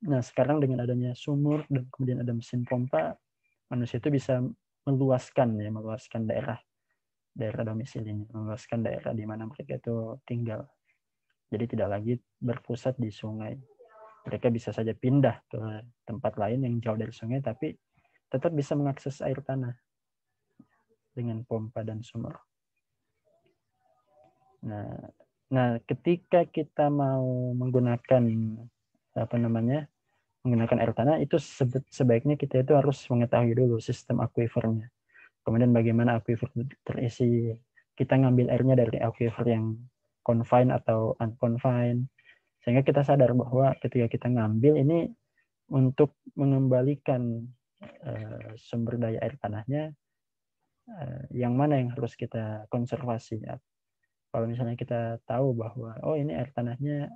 nah sekarang dengan adanya sumur dan kemudian ada mesin pompa, manusia itu bisa meluaskan daerah domisilinya, meluaskan daerah di mana mereka itu tinggal. Jadi tidak lagi berpusat di sungai. Mereka bisa saja pindah ke tempat lain yang jauh dari sungai, tapi tetap bisa mengakses air tanah dengan pompa dan sumur. Nah, ketika kita mau menggunakan menggunakan air tanah, itu sebaiknya kita itu harus mengetahui dulu sistem aquifernya. Kemudian bagaimana aquifer terisi. Kita ngambil airnya dari aquifer yang confined atau unconfined. Sehingga kita sadar bahwa ketika kita ngambil ini untuk mengembalikan sumber daya air tanahnya, yang mana yang harus kita konservasi. Kalau misalnya kita tahu bahwa ini air tanahnya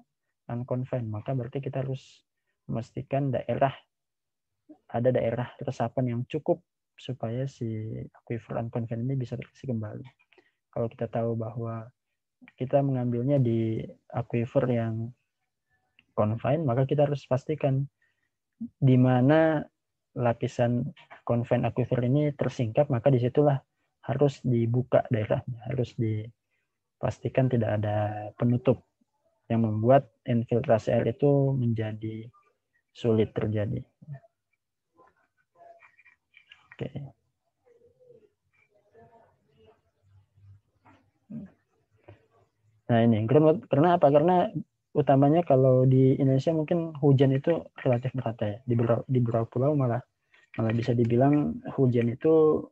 unconfined, maka berarti kita harus memastikan ada daerah resapan yang cukup supaya si aquifer unconfined ini bisa terisi kembali. Kalau kita tahu bahwa kita mengambilnya di aquifer yang confined, maka kita harus pastikan di mana lapisan confined aquifer ini tersingkap, maka disitulah harus dibuka daerahnya, harus dipastikan tidak ada penutup yang membuat infiltrasi air itu menjadi sulit terjadi. Oke. Nah ini karena apa? Karena utamanya kalau di Indonesia mungkin hujan itu relatif merata ya. Di beberapa pulau malah bisa dibilang hujan itu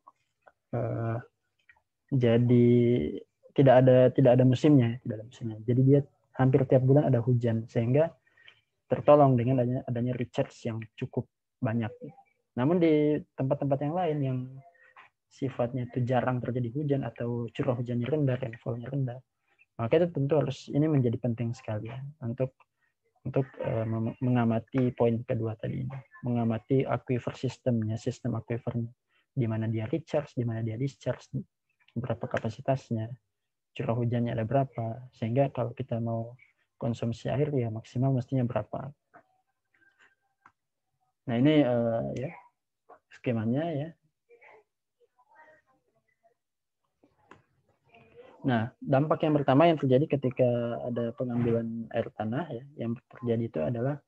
jadi tidak ada musimnya. Jadi dia hampir tiap bulan ada hujan sehingga tertolong dengan adanya recharge yang cukup banyak. Namun di tempat-tempat yang lain yang sifatnya itu jarang terjadi hujan atau curah hujannya rendah, rainfall-nya rendah, maka itu tentu ini menjadi penting sekali ya, untuk mengamati poin kedua tadi ini, mengamati aquifer sistem aquifernya, di mana dia recharge, di mana dia discharge, berapa kapasitasnya, curah hujannya ada berapa, sehingga kalau kita mau konsumsi air ya maksimal mestinya berapa. Nah ini ya skemanya ya. Nah, dampak yang pertama yang terjadi ketika ada pengambilan air tanah ya, yang terjadi itu adalah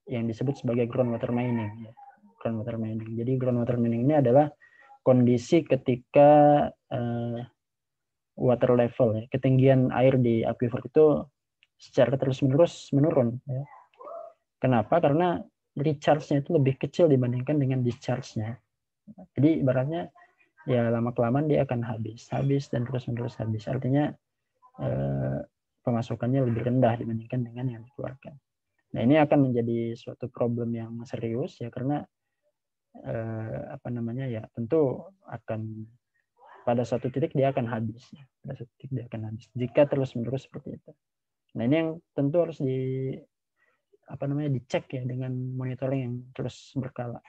yang disebut sebagai groundwater mining ya. Groundwater mining. Jadi groundwater mining ini adalah kondisi ketika water level ya, ketinggian air di aquifer itu secara terus-menerus menurun ya. Kenapa? Karena recharge-nya itu lebih kecil dibandingkan dengan discharge-nya. Jadi ibaratnya ya lama-kelamaan dia akan habis dan terus-menerus habis. Artinya pemasukannya lebih rendah dibandingkan dengan yang dikeluarkan. Nah, ini akan menjadi suatu problem yang serius ya, karena ya tentu akan pada suatu titik dia akan habis ya. Pada suatu titik dia akan habis jika terus-menerus seperti itu. Nah, ini yang tentu harus dicek ya dengan monitoring yang terus berkala.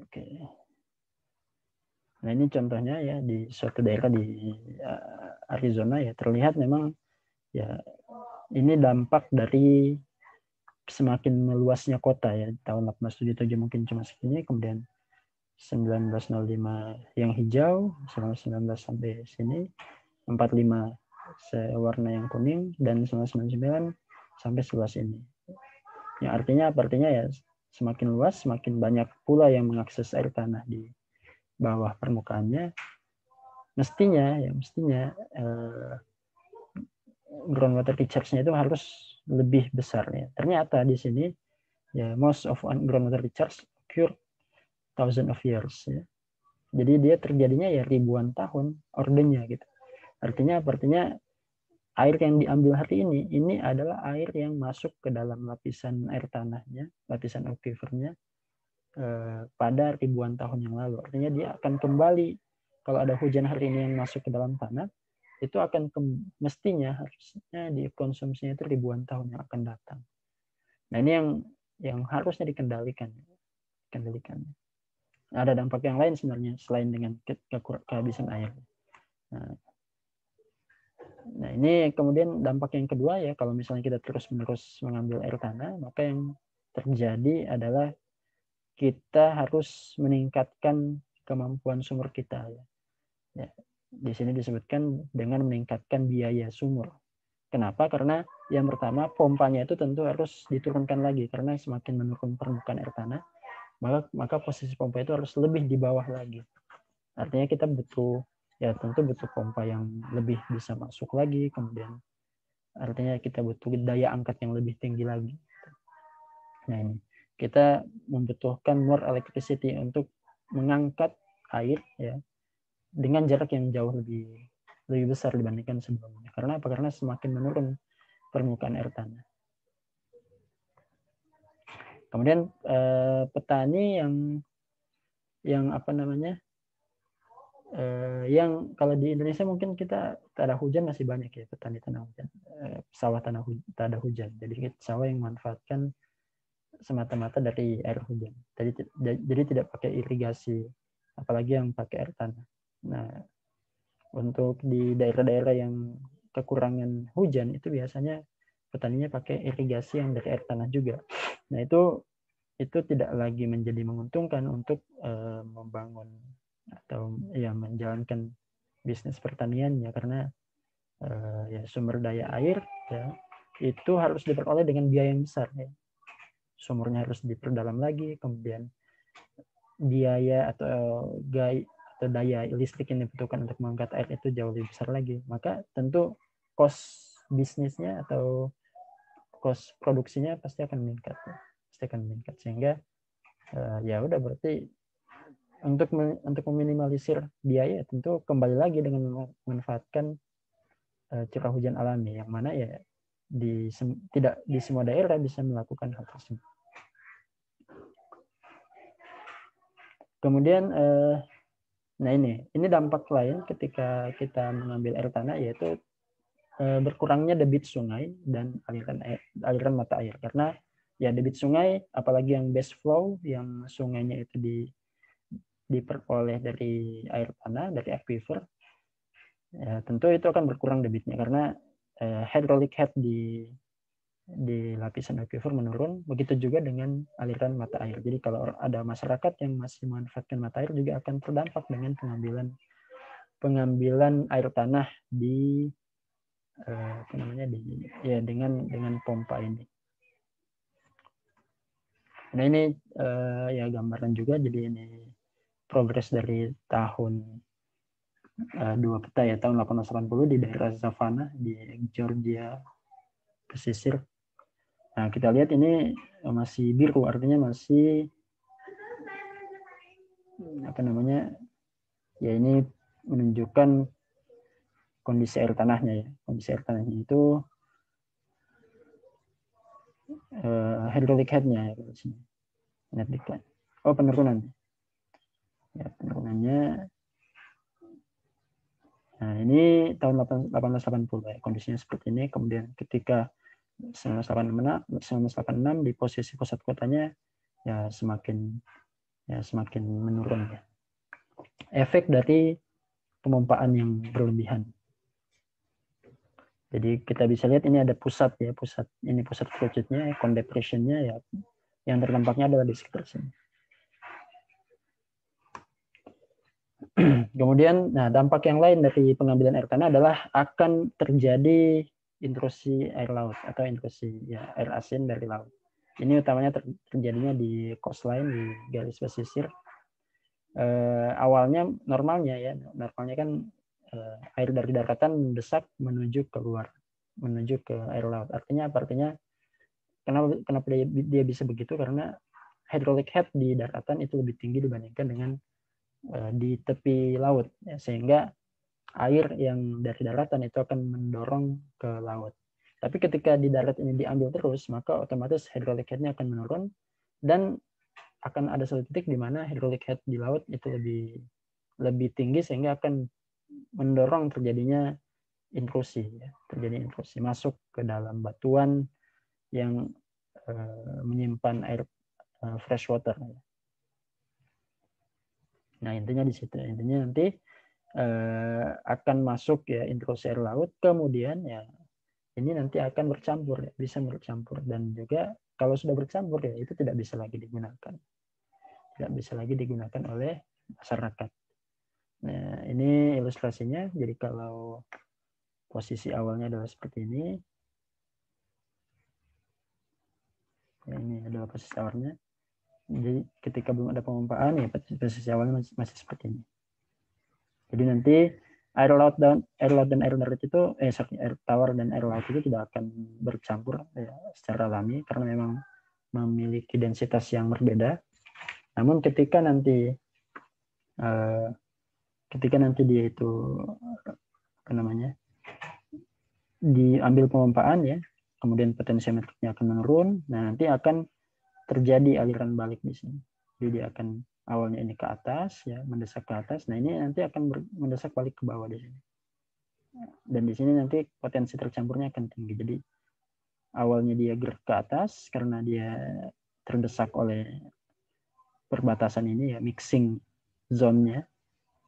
Oke. Nah, ini contohnya ya di suatu daerah di Arizona ya, terlihat memang ya ini dampak dari semakin meluasnya kota ya. Tahun 1877 mungkin cuma segini, kemudian 1905 yang hijau, 1919 sampai sini, 45 sewarna yang kuning, dan 1999 sampai seluas ini. Yang artinya apa? Artinya ya semakin luas, semakin banyak pula yang mengakses air tanah di bawah permukaannya. Mestinya groundwater recharge-nya itu harus lebih besar ya. Ternyata di sini ya most of groundwater recharge occur thousand of years ya. Jadi dia terjadinya ya ribuan tahun ordenya gitu. Artinya air yang diambil hari ini adalah air yang masuk ke dalam lapisan air tanahnya, lapisan aquifernya pada ribuan tahun yang lalu. Artinya dia akan kembali, kalau ada hujan hari ini yang masuk ke dalam tanah, itu akan mestinya harusnya dikonsumsinya itu ribuan tahun yang akan datang. Nah, ini yang harusnya dikendalikan. Ada dampak yang lain sebenarnya selain dengan kehabisan air. Nah, ini kemudian dampak yang kedua ya, kalau misalnya kita terus-menerus mengambil air tanah, maka yang terjadi adalah kita harus meningkatkan kemampuan sumur kita ya. Ya, di sini disebutkan dengan meningkatkan biaya sumur. Kenapa? Karena yang pertama pompanya itu tentu harus diturunkan lagi, karena semakin menurun permukaan air tanah, maka posisi pompa itu harus lebih di bawah lagi. Artinya kita tentu butuh pompa yang lebih bisa masuk lagi, kemudian artinya kita butuh daya angkat yang lebih tinggi lagi. Nah, ini kita membutuhkan more electricity untuk mengangkat air ya dengan jarak yang jauh lebih besar dibandingkan sebelumnya. Karena apa? Karena semakin menurun permukaan air tanah. Kemudian petani yang yang kalau di Indonesia mungkin kita tanah hujan masih banyak ya, petani tanah hujan, sawah tanah hujan. Jadi sawah yang memanfaatkan semata-mata dari air hujan. Jadi tidak pakai irigasi, apalagi yang pakai air tanah. Nah, untuk di daerah-daerah yang kekurangan hujan itu biasanya petaninya pakai irigasi yang dari air tanah juga. Nah, itu tidak lagi menjadi menguntungkan untuk membangun atau ya menjalankan bisnis pertaniannya, karena ya sumber daya air ya itu harus diperoleh dengan biaya yang besar ya. Sumurnya harus diperdalam lagi, kemudian biaya atau daya listrik yang dibutuhkan untuk mengangkat air itu jauh lebih besar lagi. Maka tentu cost bisnisnya atau cost produksinya pasti akan meningkat ya. Sehingga ya udah, berarti untuk meminimalisir biaya tentu kembali lagi dengan memanfaatkan curah hujan alami, yang mana ya tidak di semua daerah bisa melakukan hal tersebut. Kemudian nah ini dampak lain ketika kita mengambil air tanah, yaitu berkurangnya debit sungai dan aliran mata air. Karena ya debit sungai, apalagi yang base flow, yang sungainya itu diperoleh dari air tanah, dari aquifer, ya, tentu itu akan berkurang debitnya, karena hydraulic head di di lapisan aquifer menurun, begitu juga dengan aliran mata air. Jadi kalau ada masyarakat yang masih memanfaatkan mata air juga akan terdampak dengan pengambilan air tanah di apa namanya dengan pompa ini. Nah ini ya gambaran juga, jadi ini progres dari tahun 2 peta ya, tahun 1880 di daerah Savannah di Georgia pesisir. Nah, kita lihat ini masih biru, artinya masih apa namanya? Ya ini menunjukkan kondisi air tanahnya ya. Kondisi air tanahnya itu hydraulic head-nya ya di sini. Net decline. Oh, penurunan. Ya, penurunannya. Nah, ini tahun 1880 ya. Kondisinya seperti ini. Kemudian ketika 1986 di posisi pusat kotanya ya semakin menurun ya. Efek dari pemompaan yang berlebihan. Jadi kita bisa lihat ini ada pusat fluidnya, condepressionnya ya, yang terdampaknya adalah di sekitar sini. Kemudian, nah dampak yang lain dari pengambilan air tanah adalah akan terjadi intrusi air laut atau intrusi ya air asin dari laut. Ini utamanya terjadinya di coastline, di garis pesisir. Awalnya normalnya kan air dari daratan mendesak menuju keluar, menuju ke air laut. Artinya apa? Artinya kenapa dia bisa begitu? Karena hydraulic head di daratan itu lebih tinggi dibandingkan dengan di tepi laut, ya, sehingga air yang dari daratan itu akan mendorong ke laut. Tapi ketika di darat ini diambil terus, maka otomatis hydraulic head-nya akan menurun dan akan ada suatu titik di mana hydraulic head di laut itu lebih tinggi sehingga akan mendorong terjadinya intrusi, ya. Terjadi intrusi masuk ke dalam batuan yang menyimpan air fresh water. Nah intinya di situ, intinya nanti akan masuk ya intrusi air laut, kemudian ya ini nanti akan bercampur, ya, bisa bercampur, dan juga kalau sudah bercampur ya itu tidak bisa lagi digunakan oleh masyarakat. Nah ini ilustrasinya. Jadi kalau posisi awalnya adalah seperti ini, ya, ini adalah posisi awalnya. Jadi ketika belum ada pemompaan ya posisi awalnya masih seperti ini. Jadi nanti air laut dan air darat itu air tawar dan air laut itu tidak akan bercampur ya, secara alami karena memang memiliki densitas yang berbeda. Namun ketika nanti dia itu apa namanya diambil pemompaan ya, kemudian potensiometriknya akan menurun. Nah nanti akan terjadi aliran balik di sini. Jadi dia akan awalnya ini ke atas ya, mendesak ke atas. Nah ini nanti akan mendesak balik ke bawah di sini. Dan di sini nanti potensi tercampurnya akan tinggi. Jadi awalnya dia gerak ke atas karena dia terdesak oleh perbatasan ini ya, mixing zone-nya,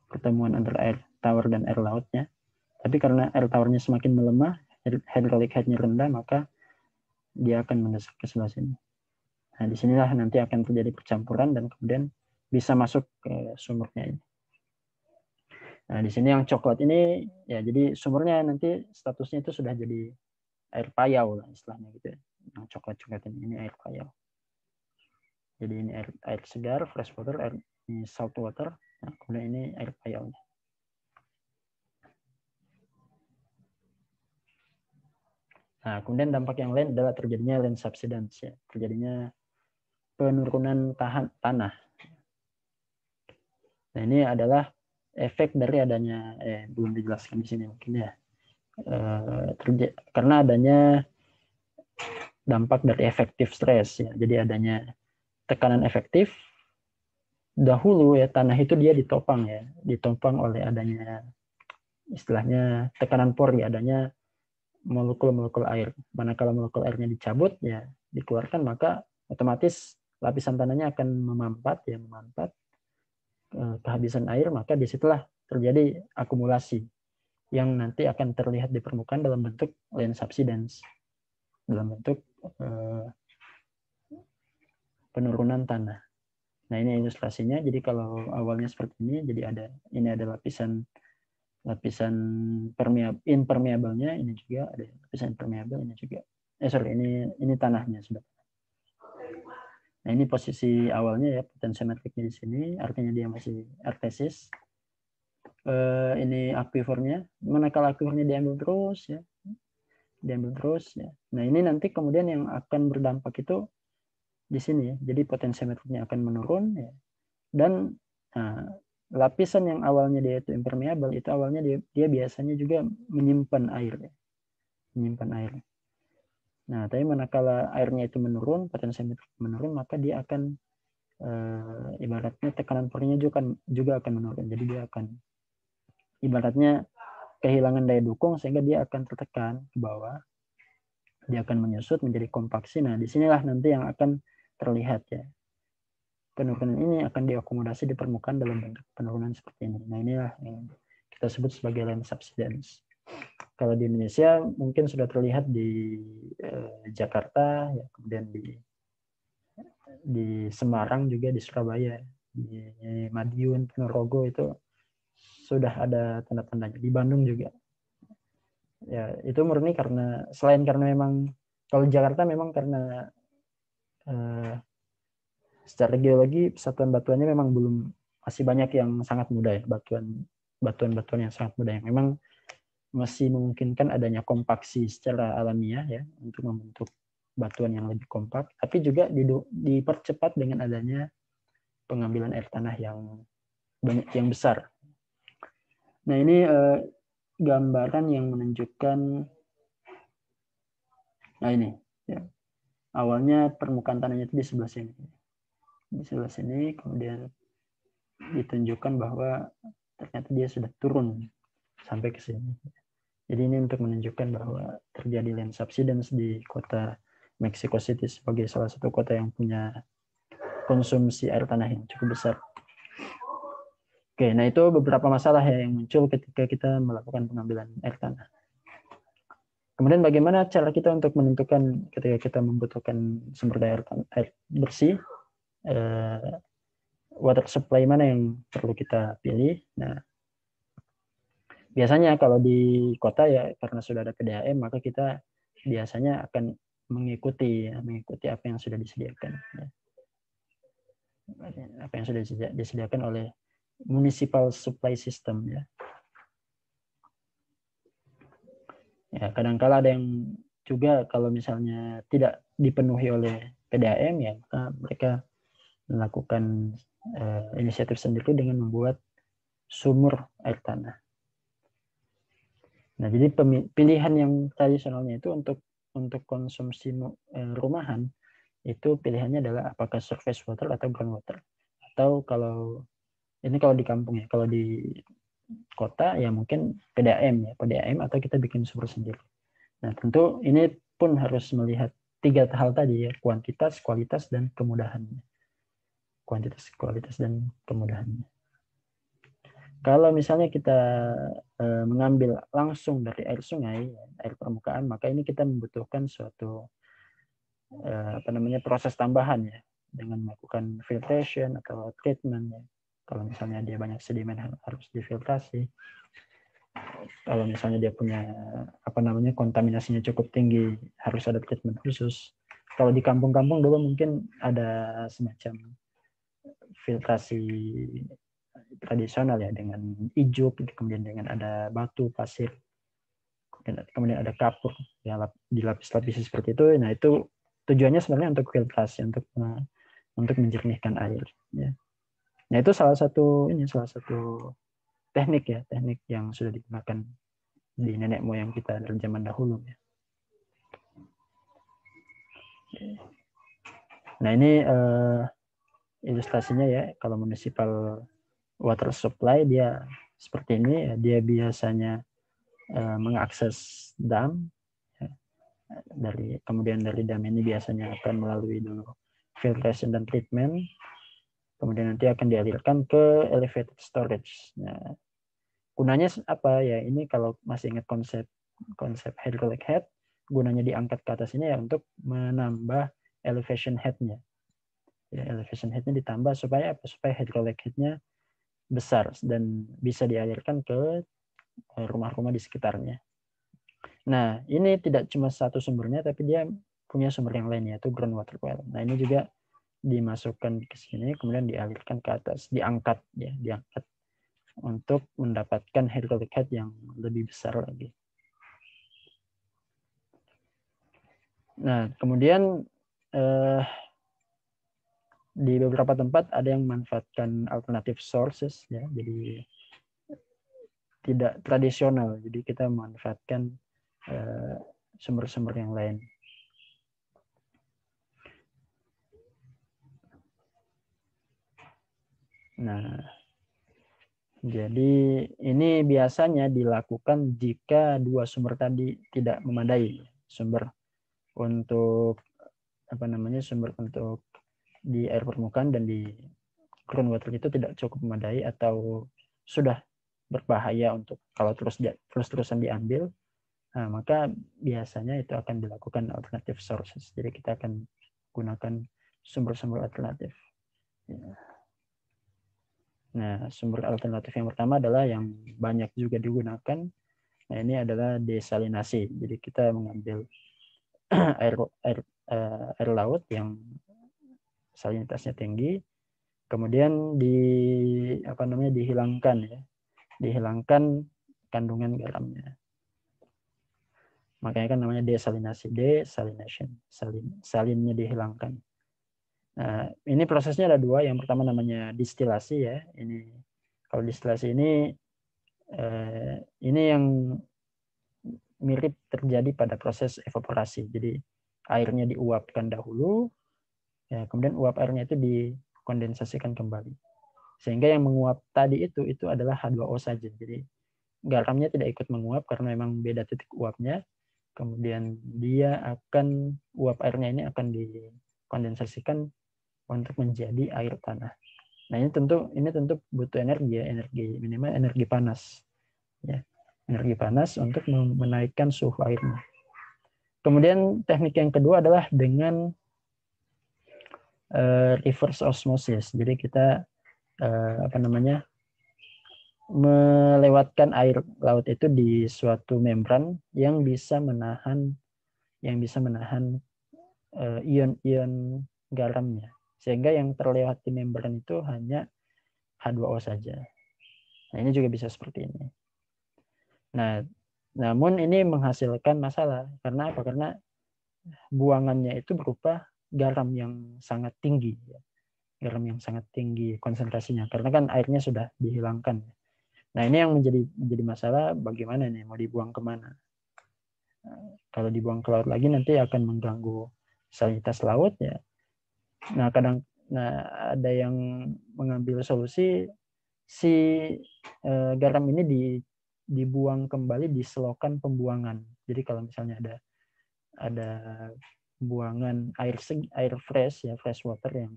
pertemuan antara air tawar dan air lautnya. Tapi karena air tawarnya semakin melemah, hydraulic head-nya rendah, maka dia akan mendesak ke sebelah sini. Nah, disinilah nanti akan terjadi percampuran dan kemudian bisa masuk ke sumurnya ini. Nah, di sini yang coklat ini ya, jadi sumurnya nanti statusnya itu sudah jadi air payau lah istilahnya gitu ya. Yang coklat-coklat ini air payau. Jadi ini air segar, fresh water, ini salt water. Nah, kemudian ini air payau. Nah, kemudian dampak yang lain adalah terjadinya land subsidence ya, terjadinya penurunan tanah. Nah, ini adalah efek dari adanya belum dijelaskan di sini mungkin ya. Karena adanya dampak dari efektif stres ya. Jadi adanya tekanan efektif, dahulu ya tanah itu dia ditopang oleh adanya istilahnya tekanan pori, adanya molekul-molekul air. Manakala molekul airnya dicabut ya dikeluarkan, maka otomatis lapisan tanahnya akan memampat kehabisan air, maka disitulah terjadi akumulasi yang nanti akan terlihat di permukaan dalam bentuk land subsidence. dalam bentuk penurunan tanah. Nah, ini ilustrasinya. Jadi kalau awalnya seperti ini, jadi ini ada lapisan impermeable-nya, ini juga ada lapisan impermeable, ini juga. Ini tanahnya sudah. Nah, ini posisi awalnya ya, potensiometriknya di sini, artinya dia masih artesis. Ini akuifernya, manakala akuifernya diambil terus ya. Nah, ini nanti kemudian yang akan berdampak itu di sini ya. Jadi potensiometriknya akan menurun ya. Dan lapisan yang awalnya dia itu impermeable, itu awalnya dia biasanya juga menyimpan air ya. Nah, tapi manakala airnya itu menurun, potensiometrik menurun, maka dia akan ibaratnya tekanan porinya juga akan menurun. Jadi dia akan ibaratnya kehilangan daya dukung sehingga dia akan tertekan ke bawah. Dia akan menyusut menjadi kompaksi. Nah, disinilah nanti yang akan terlihat ya. Penurunan ini akan diakomodasi di permukaan dalam bentuk penurunan seperti ini. Nah, inilah yang kita sebut sebagai land subsidence. Kalau di Indonesia mungkin sudah terlihat di Jakarta, ya, kemudian di Semarang juga, di Surabaya, di Madiun, Ponorogo itu sudah ada tanda-tandanya. Di Bandung juga. Ya, itu murni karena selain karena memang kalau di Jakarta memang karena secara geologi persatuan batuannya memang masih banyak yang sangat muda ya, batuan yang sangat muda yang memang masih memungkinkan adanya kompaksi secara alamiah ya untuk membentuk batuan yang lebih kompak, tapi juga dipercepat dengan adanya pengambilan air tanah yang banyak, yang besar. Nah, ini gambaran yang menunjukkan, nah ini ya, awalnya permukaan tanahnya itu di sebelah sini, kemudian ditunjukkan bahwa ternyata dia sudah turun sampai ke sini. Jadi ini untuk menunjukkan bahwa terjadi land subsidence di kota Mexico City sebagai salah satu kota yang punya konsumsi air tanah yang cukup besar. Oke, nah itu beberapa masalah ya yang muncul ketika kita melakukan pengambilan air tanah. Kemudian bagaimana cara kita untuk menentukan ketika kita membutuhkan sumber daya air bersih, water supply mana yang perlu kita pilih. Nah, biasanya kalau di kota ya karena sudah ada PDAM, maka kita biasanya akan mengikuti apa yang sudah disediakan. Apa yang sudah disediakan oleh municipal supply system ya. Ya, kadang-kala ada yang juga kalau misalnya tidak dipenuhi oleh PDAM ya, maka mereka melakukan inisiatif sendiri dengan membuat sumur air tanah. Nah, jadi pilihan yang tradisionalnya itu untuk konsumsi rumahan itu pilihannya adalah apakah surface water atau groundwater. Atau kalau di kampung ya, kalau di kota ya mungkin PDAM atau kita bikin sumur sendiri. Nah, tentu ini pun harus melihat 3 hal tadi ya, kuantitas, kualitas, dan kemudahannya. Kuantitas, kualitas, dan kemudahannya. Kalau misalnya kita mengambil langsung dari air sungai, air permukaan, maka ini kita membutuhkan suatu proses tambahan ya, dengan melakukan filtration atau treatment ya. Kalau misalnya dia banyak sedimen harus difiltrasi. Kalau misalnya dia punya kontaminasinya cukup tinggi, harus ada treatment khusus. Kalau di kampung-kampung dulu mungkin ada semacam filtrasi tradisional ya, dengan ijuk, kemudian dengan ada batu, pasir, kemudian ada kapur ya, dilapis-lapisi seperti itu. Nah, itu tujuannya sebenarnya untuk filtrasi, untuk menjernihkan air ya. Nah, itu salah satu teknik yang sudah digunakan di nenek moyang kita dari zaman dahulu ya. Nah, ini ilustrasinya ya, kalau municipal water supply dia seperti ini ya, dia biasanya mengakses dam ya. Kemudian dari dam ini biasanya akan melalui dulu filtration dan treatment, kemudian nanti akan dialirkan ke elevated storage. Nah, gunanya apa ya, ini kalau masih ingat konsep hydraulic head, gunanya diangkat ke atas ini ya untuk menambah elevation head-nya. Ya, elevation head-nya ditambah supaya apa? Supaya hydraulic head-nya besar dan bisa dialirkan ke rumah-rumah di sekitarnya. Nah, ini tidak cuma satu sumbernya, tapi dia punya sumber yang lain, yaitu groundwater well. Nah, ini juga dimasukkan ke sini, kemudian dialirkan ke atas, diangkat untuk mendapatkan hydraulic head yang lebih besar lagi. Nah, kemudian di beberapa tempat ada yang memanfaatkan alternative sources, ya, jadi tidak tradisional. Jadi kita memanfaatkan sumber-sumber yang lain. Nah, jadi ini biasanya dilakukan jika dua sumber tadi tidak memadai. Sumber untuk sumber untuk di air permukaan dan di groundwater itu tidak cukup memadai atau sudah berbahaya untuk kalau terus-terusan diambil. Nah, maka biasanya itu akan dilakukan alternative sources. Jadi kita akan gunakan sumber-sumber alternatif. Nah, sumber alternatif yang pertama adalah yang banyak juga digunakan. Nah, ini adalah desalinasi. Jadi kita mengambil air laut yang salinitasnya tinggi, kemudian dihilangkan kandungan garamnya. Makanya kan namanya desalinasi, salinnya dihilangkan. Nah, ini prosesnya ada dua. Yang pertama namanya distilasi, ya. Kalau distilasi ini yang mirip terjadi pada proses evaporasi. Jadi airnya diuapkan dahulu, ya, kemudian uap airnya itu dikondensasikan kembali. Sehingga yang menguap tadi itu adalah H2O saja. Jadi garamnya tidak ikut menguap karena memang beda titik uapnya. Kemudian uap airnya ini akan dikondensasikan untuk menjadi air tanah. Nah, ini tentu butuh energi, minimal energi panas. Ya. Energi panas untuk menaikkan suhu airnya. Kemudian teknik yang kedua adalah dengan reverse osmosis. Jadi kita melewatkan air laut itu di suatu membran yang bisa menahan ion-ion garamnya, sehingga yang terlewat di membran itu hanya H2O saja. Nah, ini juga bisa seperti ini. Nah, namun ini menghasilkan masalah. Karena apa? Karena buangannya itu berupa garam yang sangat tinggi. Garam yang sangat tinggi konsentrasinya. Karena kan airnya sudah dihilangkan. Nah, ini yang menjadi masalah, bagaimana nih mau dibuang kemana? Kalau dibuang ke laut lagi nanti akan mengganggu salinitas laut, ya. Nah, ada yang mengambil solusi si garam ini dibuang kembali di selokan pembuangan. Jadi kalau misalnya ada buangan air fresh, ya, fresh water yang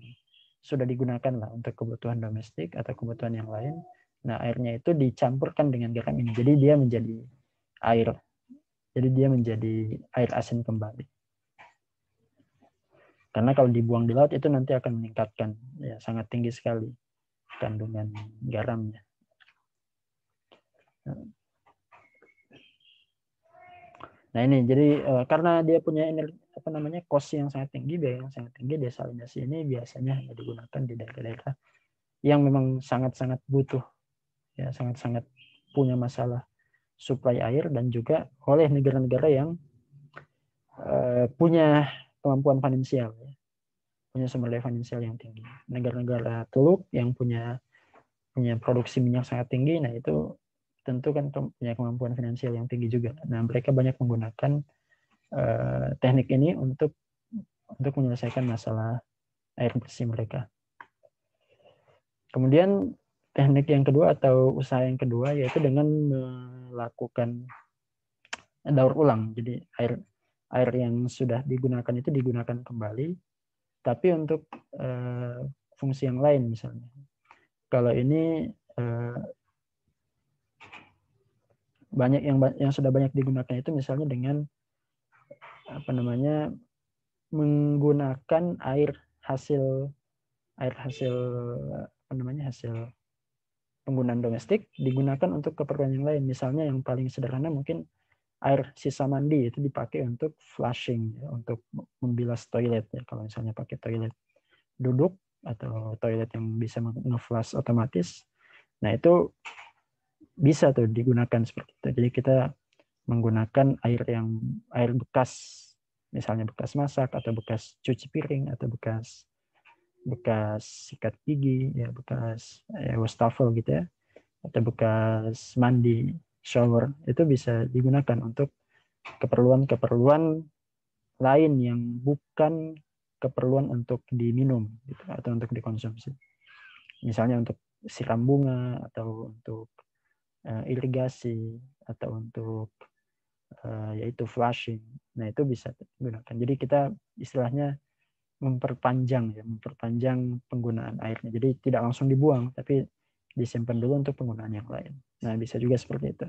sudah digunakan lah untuk kebutuhan domestik atau kebutuhan yang lain. Nah, airnya itu dicampurkan dengan garam ini. Jadi dia menjadi air asin kembali. Karena kalau dibuang di laut itu nanti akan meningkatkan, ya, sangat tinggi sekali kandungan garamnya. Nah, ini jadi karena dia punya cost yang sangat tinggi, biaya yang sangat tinggi, desalinasi ini biasanya hanya digunakan di daerah-daerah yang memang sangat-sangat butuh, ya, sangat-sangat punya masalah suplai air, dan juga oleh negara-negara yang punya kemampuan finansial, ya, punya sumber daya finansial yang tinggi. Negara-negara teluk yang punya produksi minyak sangat tinggi, nah itu tentu kan punya kemampuan finansial yang tinggi juga. Nah, mereka banyak menggunakan teknik ini untuk menyelesaikan masalah air bersih mereka. Kemudian teknik yang kedua atau usaha yang kedua yaitu dengan melakukan daur ulang. Jadi air yang sudah digunakan itu digunakan kembali, tapi untuk fungsi yang lain misalnya. Kalau ini banyak yang sudah banyak digunakan itu misalnya dengan apa namanya, menggunakan air hasil apa namanya, hasil penggunaan domestik digunakan untuk keperluan yang lain. Misalnya yang paling sederhana mungkin air sisa mandi itu dipakai untuk flushing, ya, untuk membilas toilet, ya. Kalau misalnya pakai toilet duduk atau toilet yang bisa nge-flush otomatis, nah itu bisa tuh digunakan seperti itu. Jadi kita menggunakan air bekas, misalnya bekas masak atau bekas cuci piring atau bekas bekas sikat gigi, ya, bekas wastafel gitu ya, atau bekas mandi, shower, itu bisa digunakan untuk keperluan-keperluan lain yang bukan keperluan untuk diminum gitu, atau untuk dikonsumsi. Misalnya untuk siram bunga atau untuk irigasi atau untuk yaitu flushing. Nah, itu bisa digunakan. Jadi kita istilahnya memperpanjang penggunaan airnya. Jadi tidak langsung dibuang, tapi disimpan dulu untuk penggunaan yang lain. Nah, bisa juga seperti itu.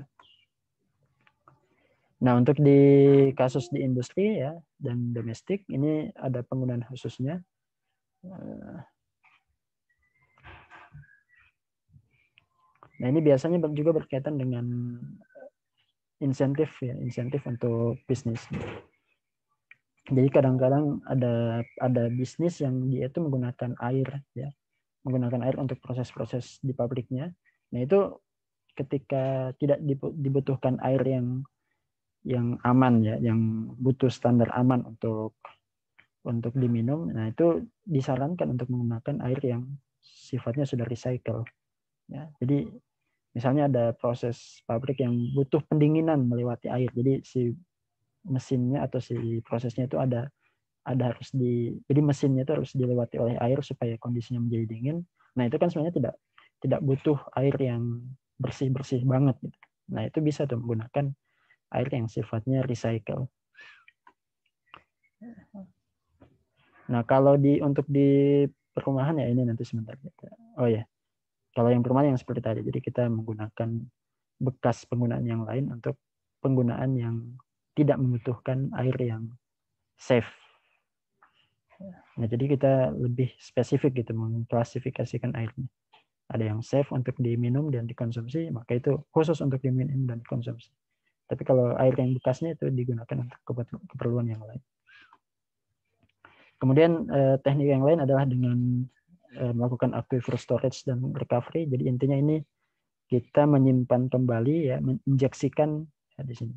Nah, untuk di kasus di industri ya dan domestik ini ada penggunaan khususnya. Nah, ini biasanya juga berkaitan dengan insentif ya, insentif untuk bisnis. Jadi kadang-kadang ada bisnis yang dia itu menggunakan air ya, menggunakan air untuk proses-proses di pabriknya. Nah, itu ketika tidak dibutuhkan air yang aman ya, yang butuh standar aman untuk diminum, nah itu disarankan untuk menggunakan air yang sifatnya sudah recycle. Ya, jadi misalnya ada proses pabrik yang butuh pendinginan melewati air, jadi si mesinnya atau si prosesnya itu jadi mesinnya itu harus dilewati oleh air supaya kondisinya menjadi dingin. Nah itu kan sebenarnya tidak butuh air yang bersih banget gitu. Nah itu bisa tuh menggunakan air yang sifatnya recycle. Nah kalau untuk di perumahan ya ini nanti sebentar. Oh ya, kalau yang perumahan yang seperti tadi, jadi kita menggunakan bekas penggunaan yang lain untuk penggunaan yang tidak membutuhkan air yang safe. Nah, jadi kita lebih spesifik gitu mengklasifikasikan airnya. Ada yang safe untuk diminum dan dikonsumsi, maka itu khusus untuk diminum dan dikonsumsi. Tapi kalau air yang bekasnya itu digunakan untuk keperluan yang lain. Kemudian teknik yang lain adalah dengan melakukan aquifer storage dan recovery. Jadi intinya ini kita menyimpan kembali ya, menginjeksikan ya, di sini.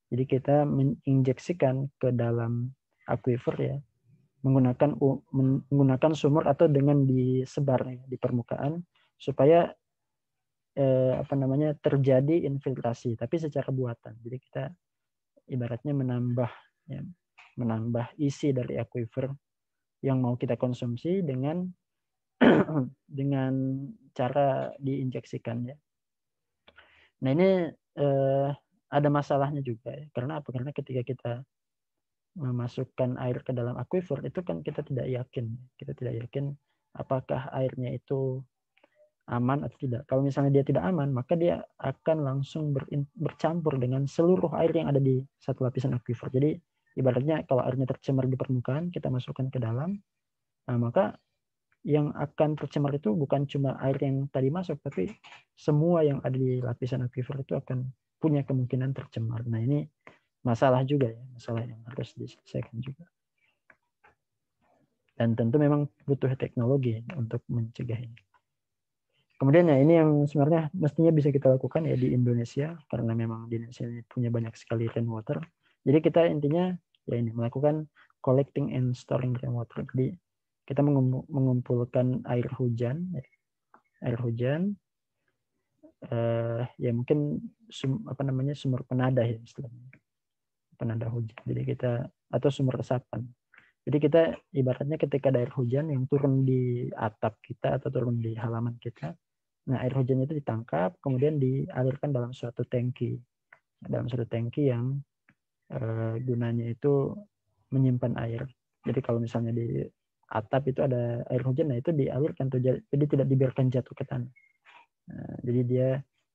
Jadi kita menginjeksikan ke dalam aquifer ya, menggunakan sumur atau dengan disebar ya, di permukaan supaya apa namanya terjadi infiltrasi, tapi secara buatan. Jadi kita ibaratnya menambah isi dari aquifer yang mau kita konsumsi dengan dengan cara diinjeksikan ya. Nah ini ada masalahnya juga ya. Karena apa? Karena ketika kita memasukkan air ke dalam aquifer itu kan kita tidak yakin apakah airnya itu aman atau tidak. Kalau misalnya dia tidak aman, maka dia akan langsung bercampur dengan seluruh air yang ada di satu lapisan aquifer. Jadi ibaratnya kalau airnya tercemar di permukaan, kita masukkan ke dalam, nah maka yang akan tercemar itu bukan cuma air yang tadi masuk, tapi semua yang ada di lapisan aquifer itu akan punya kemungkinan tercemar. Nah ini masalah juga ya, masalah yang harus diselesaikan juga. Dan tentu memang butuh teknologi untuk mencegah ini. Kemudian ya ini yang sebenarnya mestinya bisa kita lakukan ya di Indonesia, karena memang di Indonesia ini punya banyak sekali rainwater. Jadi kita intinya ya ini melakukan collecting and storing rainwater. Jadi kita mengumpulkan air hujan ya mungkin sumber penadah ya istilahnya, penada hujan. Jadi kita atau sumber resapan. Jadi kita ibaratnya ketika ada air hujan yang turun di atap kita atau turun di halaman kita, nah air hujan itu ditangkap kemudian dialirkan dalam suatu tangki, yang gunanya itu menyimpan air. Jadi kalau misalnya di atap itu ada air hujan, nah itu dialirkan tuh, jadi tidak dibiarkan jatuh ke tanah. Nah, jadi dia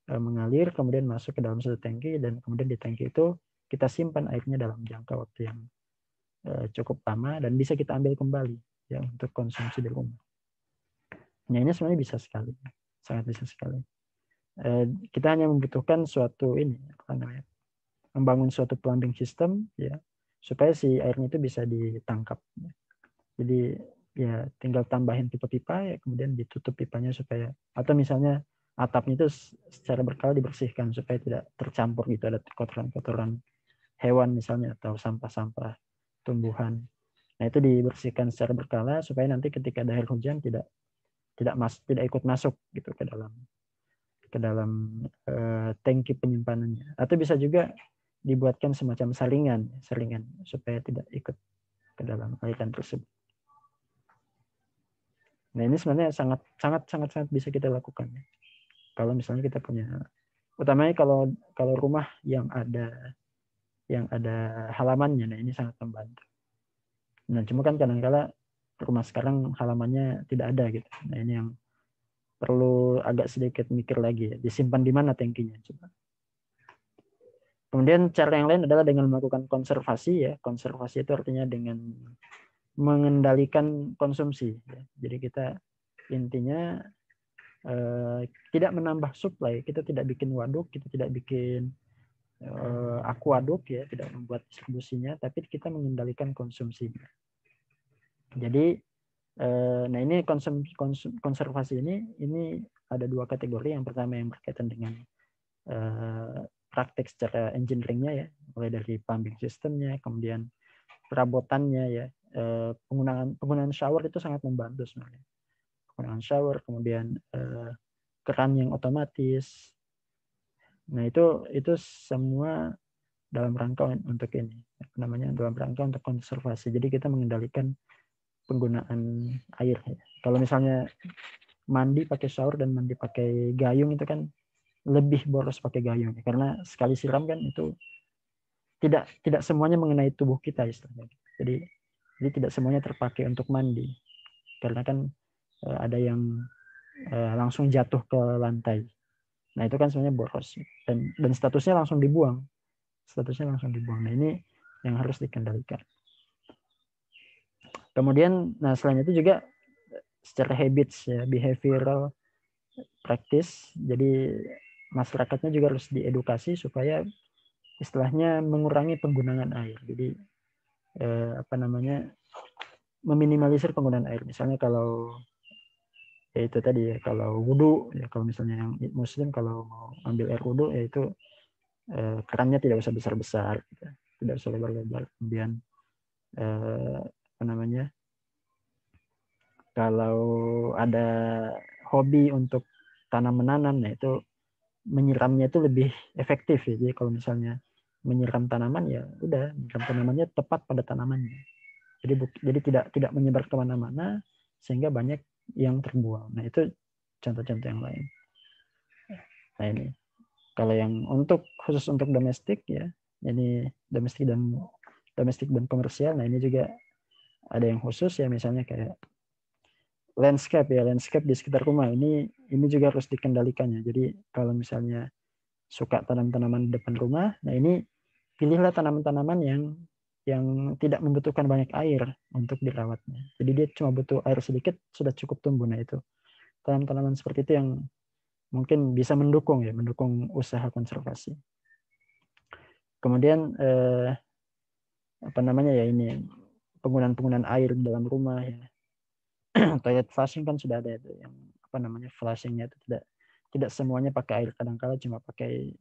mengalir kemudian masuk ke dalam suatu tangki, dan kemudian di tangki itu kita simpan airnya dalam jangka waktu yang cukup lama dan bisa kita ambil kembali ya untuk konsumsi di rumah. Nah, ini sebenarnya bisa sekali, sangat bisa sekali. Kita hanya membutuhkan suatu membangun suatu plumbing system ya supaya si airnya itu bisa ditangkap. Jadi ya tinggal tambahin pipa-pipa ya kemudian ditutup pipanya supaya, atau misalnya atapnya itu secara berkala dibersihkan supaya tidak tercampur gitu, ada kotoran-kotoran hewan misalnya atau sampah-sampah tumbuhan. Nah, itu dibersihkan secara berkala supaya nanti ketika ada air hujan tidak ikut masuk gitu ke dalam tangki penyimpanannya. Atau bisa juga dibuatkan semacam saringan supaya tidak ikut ke dalam aliran tersebut. Nah, ini sebenarnya sangat bisa kita lakukan. Kalau misalnya kita punya, utamanya kalau rumah yang ada halamannya, nah ini sangat membantu. Nah, cuma kan kadang-kala rumah sekarang halamannya tidak ada gitu. Nah, ini yang perlu agak sedikit mikir lagi ya. Disimpan di mana tangkinya coba. Kemudian cara yang lain adalah dengan melakukan konservasi ya. Konservasi itu artinya dengan mengendalikan konsumsi. Ya. Jadi kita intinya tidak menambah supply. Kita tidak bikin waduk, kita tidak bikin akuaduk ya, tidak membuat distribusinya, tapi kita mengendalikan konsumsinya. Jadi nah ini konservasi ini ada dua kategori. Yang pertama yang berkaitan dengan praktek secara engineeringnya ya, mulai dari pumping sistemnya, kemudian perabotannya ya, penggunaan shower itu sangat membantu sebenarnya. Penggunaan shower, kemudian keran yang otomatis. Nah itu semua dalam rangka untuk ini, dalam rangka untuk konservasi. Jadi kita mengendalikan penggunaan air. Kalau misalnya mandi pakai shower dan mandi pakai gayung itu kan lebih boros pakai gayung karena sekali siram kan itu tidak semuanya mengenai tubuh kita istilahnya. Jadi tidak semuanya terpakai untuk mandi karena kan ada yang langsung jatuh ke lantai. Nah itu kan sebenarnya boros dan statusnya langsung dibuang. Nah ini yang harus dikendalikan. Kemudian, nah selain itu juga secara habits ya, behavioral practice. Jadi masyarakatnya juga harus diedukasi supaya istilahnya mengurangi penggunaan air. Jadi meminimalisir penggunaan air. Misalnya kalau ya itu tadi ya, kalau wudhu ya, kalau misalnya yang muslim kalau mau ambil air wudhu ya itu kerannya tidak usah besar-besar, gitu. Tidak usah lebar-lebar. Kemudian kalau ada hobi untuk tanam-menanam, nah itu menyiramnya itu lebih efektif ya. Jadi kalau misalnya menyiram tanaman ya udah menyiram tanamannya tepat pada tanamannya. Jadi tidak menyebar kemana-mana sehingga banyak yang terbuang. Nah itu contoh-contoh yang lain. Nah ini kalau yang khusus untuk domestik ya, ini domestik dan komersial. Nah ini juga ada yang khusus ya, misalnya kayak landscape di sekitar rumah ini juga harus dikendalikannya. Jadi kalau misalnya suka tanam-tanaman di depan rumah, nah ini pilihlah tanaman-tanaman yang tidak membutuhkan banyak air untuk dirawatnya. Jadi dia cuma butuh air sedikit sudah cukup tumbuh. Nah itu tanaman-tanaman seperti itu yang mungkin bisa mendukung usaha konservasi. Kemudian penggunaan air di dalam rumah ya. Toilet flushing kan sudah ada itu, yang flushingnya itu tidak semuanya pakai air, kadang-kala cuma pakai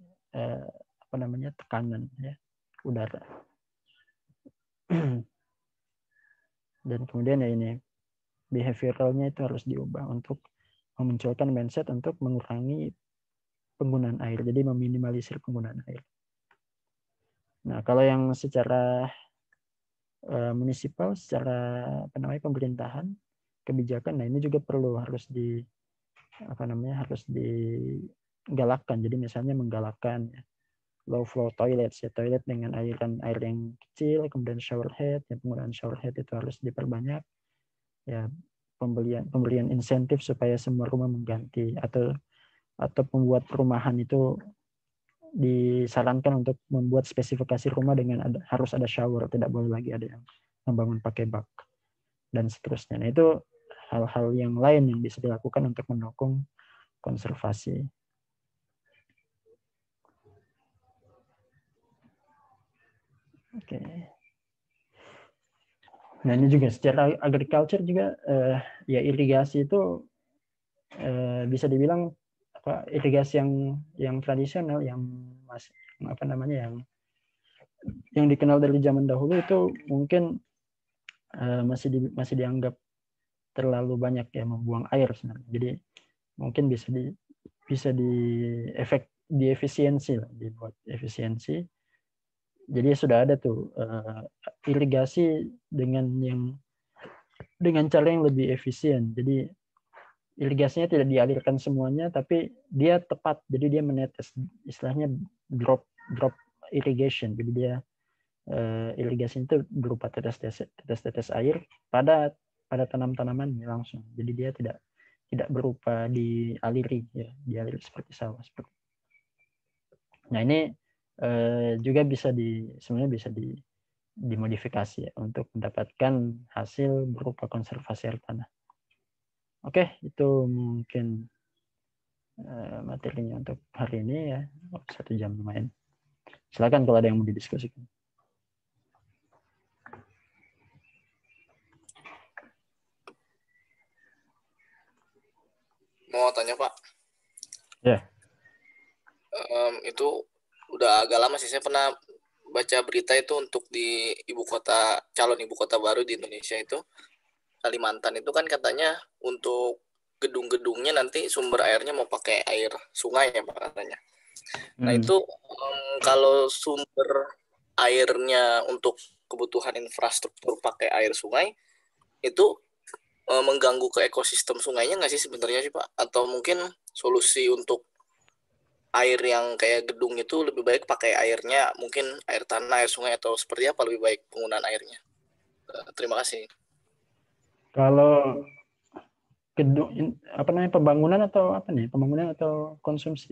tekanan ya, udara. Dan kemudian ya ini behavioralnya itu harus diubah untuk memunculkan mindset untuk mengurangi penggunaan air, jadi meminimalisir penggunaan air. Nah kalau yang secara munisipal, secara pemerintahan kebijakan, nah ini juga harus digalakkan. Jadi misalnya menggalakkan low flow toilets ya, toilet dengan air yang kecil, kemudian shower head ya, penggunaan shower head itu harus diperbanyak ya, pemberian insentif supaya semua rumah mengganti, atau pembuat perumahan itu disarankan untuk membuat spesifikasi rumah dengan harus ada shower, tidak boleh lagi ada yang membangun pakai bak dan seterusnya. Nah, itu hal-hal yang lain yang bisa dilakukan untuk mendukung konservasi. Oke. Nah, ini juga secara agriculture juga ya irigasi itu bisa dibilang irigasi yang tradisional yang masih apa namanya yang dikenal dari zaman dahulu itu mungkin masih dianggap terlalu banyak ya membuang air sebenarnya. Jadi mungkin bisa diefisiensi lah, dibuat efisiensi. Jadi sudah ada tuh irigasi dengan cara yang lebih efisien. Jadi irigasinya tidak dialirkan semuanya, tapi dia tepat. Jadi dia menetes, istilahnya drop irrigation. Jadi dia irigasi itu berupa tetes air pada tanam-tanaman langsung. Jadi dia tidak berupa dialiri ya, dialiri seperti sawah seperti. Nah, ini juga sebenarnya bisa dimodifikasi ya, untuk mendapatkan hasil berupa konservasi air tanah. Oke, itu mungkin materinya untuk hari ini ya. 1 jam lumayan. Silakan kalau ada yang mau didiskusikan. Mau tanya Pak? Ya. Itu udah agak lama sih saya pernah baca berita itu untuk di calon ibu kota baru di Indonesia itu Kalimantan itu kan katanya untuk gedung-gedungnya nanti sumber airnya mau pakai air sungai ya Pak katanya. Nah itu kalau sumber airnya untuk kebutuhan infrastruktur pakai air sungai itu mengganggu ke ekosistem sungainya nggak sih sebenarnya sih Pak? Atau mungkin solusi untuk air yang kayak gedung itu lebih baik pakai airnya mungkin air tanah, air sungai atau seperti apa lebih baik penggunaan airnya? Terima kasih. Kalau gedung pembangunan atau apa nih? Pembangunan atau konsumsi?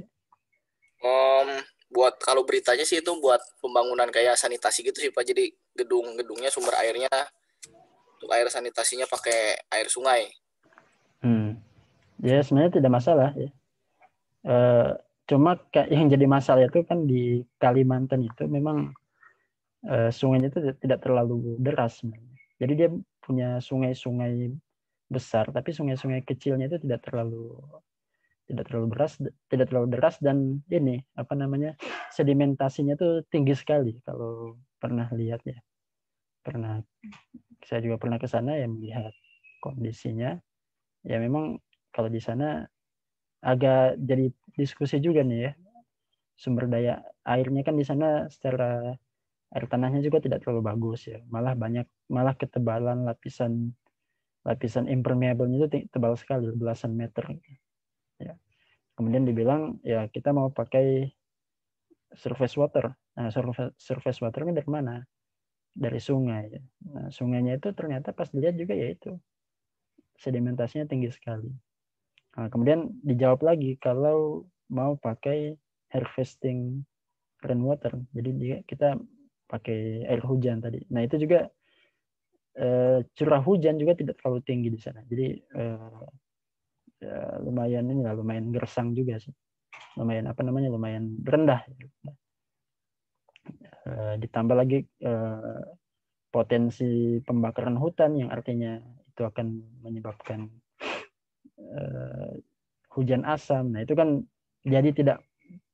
Buat kalau beritanya sih itu buat pembangunan kayak sanitasi gitu sih Pak. Jadi gedung-gedungnya sumber airnya untuk air sanitasinya pakai air sungai. Ya sebenarnya tidak masalah ya. Cuma yang jadi masalah itu kan di Kalimantan itu memang sungainya itu tidak terlalu deras sebenarnya. Jadi dia punya sungai-sungai besar, tapi sungai-sungai kecilnya itu tidak terlalu deras dan ini apa namanya sedimentasinya tuh tinggi sekali kalau pernah lihat ya. Saya juga pernah ke sana ya melihat kondisinya. Ya memang kalau di sana agak jadi diskusi juga nih ya. Sumber daya airnya kan di sana secara air tanahnya juga tidak terlalu bagus ya. Malah ketebalan lapisan impermeable-nya itu tebal sekali, belasan meter. Ya. Kemudian dibilang ya kita mau pakai surface water. Nah, surface water ini dari mana? Dari sungai. Ya. Nah, sungainya itu ternyata pas dilihat juga ya itu sedimentasinya tinggi sekali. Nah, kemudian dijawab lagi kalau mau pakai harvesting rainwater. Jadi kita pakai air hujan tadi. Nah, itu juga curah hujan juga tidak terlalu tinggi di sana. Jadi ya, lumayan gersang juga sih. Lumayan rendah. Ditambah lagi potensi pembakaran hutan yang artinya itu akan menyebabkan hujan asam. Nah, itu kan jadi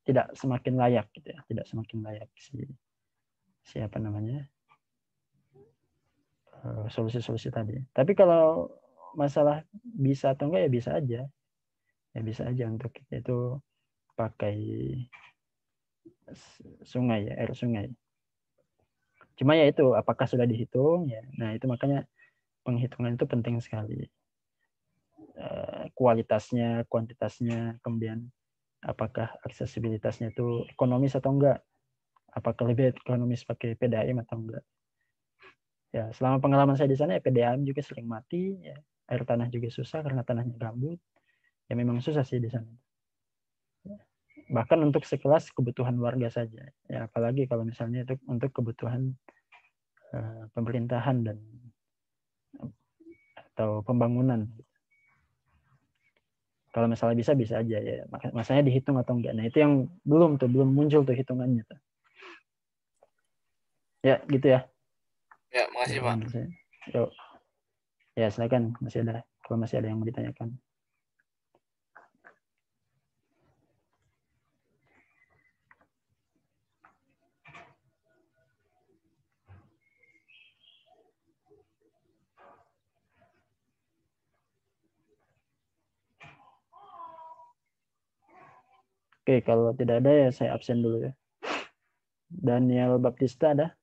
tidak semakin layak gitu ya, tidak semakin layak siapa namanya solusi-solusi tadi. Tapi kalau masalah bisa atau enggak ya bisa aja untuk kita itu pakai sungai ya, air sungai. Cuma ya itu apakah sudah dihitung ya. Nah, itu makanya penghitungan itu penting sekali. Kualitasnya, kuantitasnya, kemudian apakah aksesibilitasnya itu ekonomis atau enggak. Apakah lebih ekonomis pakai PDAM atau enggak. Ya, selama pengalaman saya di sana ya PDAM juga sering mati, ya. Air tanah juga susah karena tanahnya gambut. Ya memang susah sih di sana. Bahkan untuk sekelas kebutuhan warga saja. Ya apalagi kalau misalnya itu untuk kebutuhan pemerintahan dan atau pembangunan. Kalau misalnya bisa aja ya. Masanya dihitung atau enggak. Nah, itu yang belum muncul tuh hitungannya tuh. Ya, gitu ya. Ya, makasih Pak. Yuk. Ya, silakan kalau masih ada yang mau ditanyakan. Oke, kalau tidak ada ya saya absen dulu ya. Daniel Baptista ada?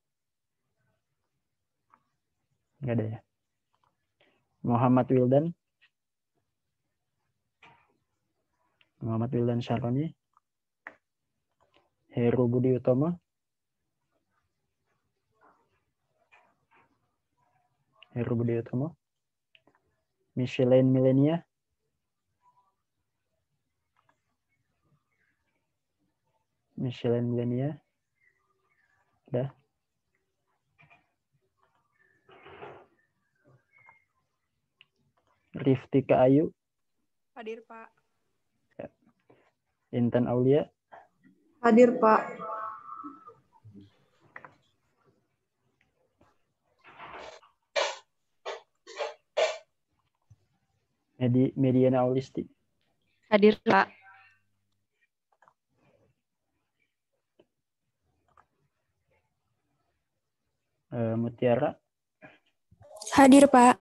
Enggak ada ya. Muhammad Wildan Syaroni. Heru Budi Utomo. Micheline Milenia. Ada. Riftika Ayu. Hadir, Pak. Intan Aulia. Hadir, Pak. Mediana Aulisti. Hadir, Pak. Mutiara. Hadir, Pak.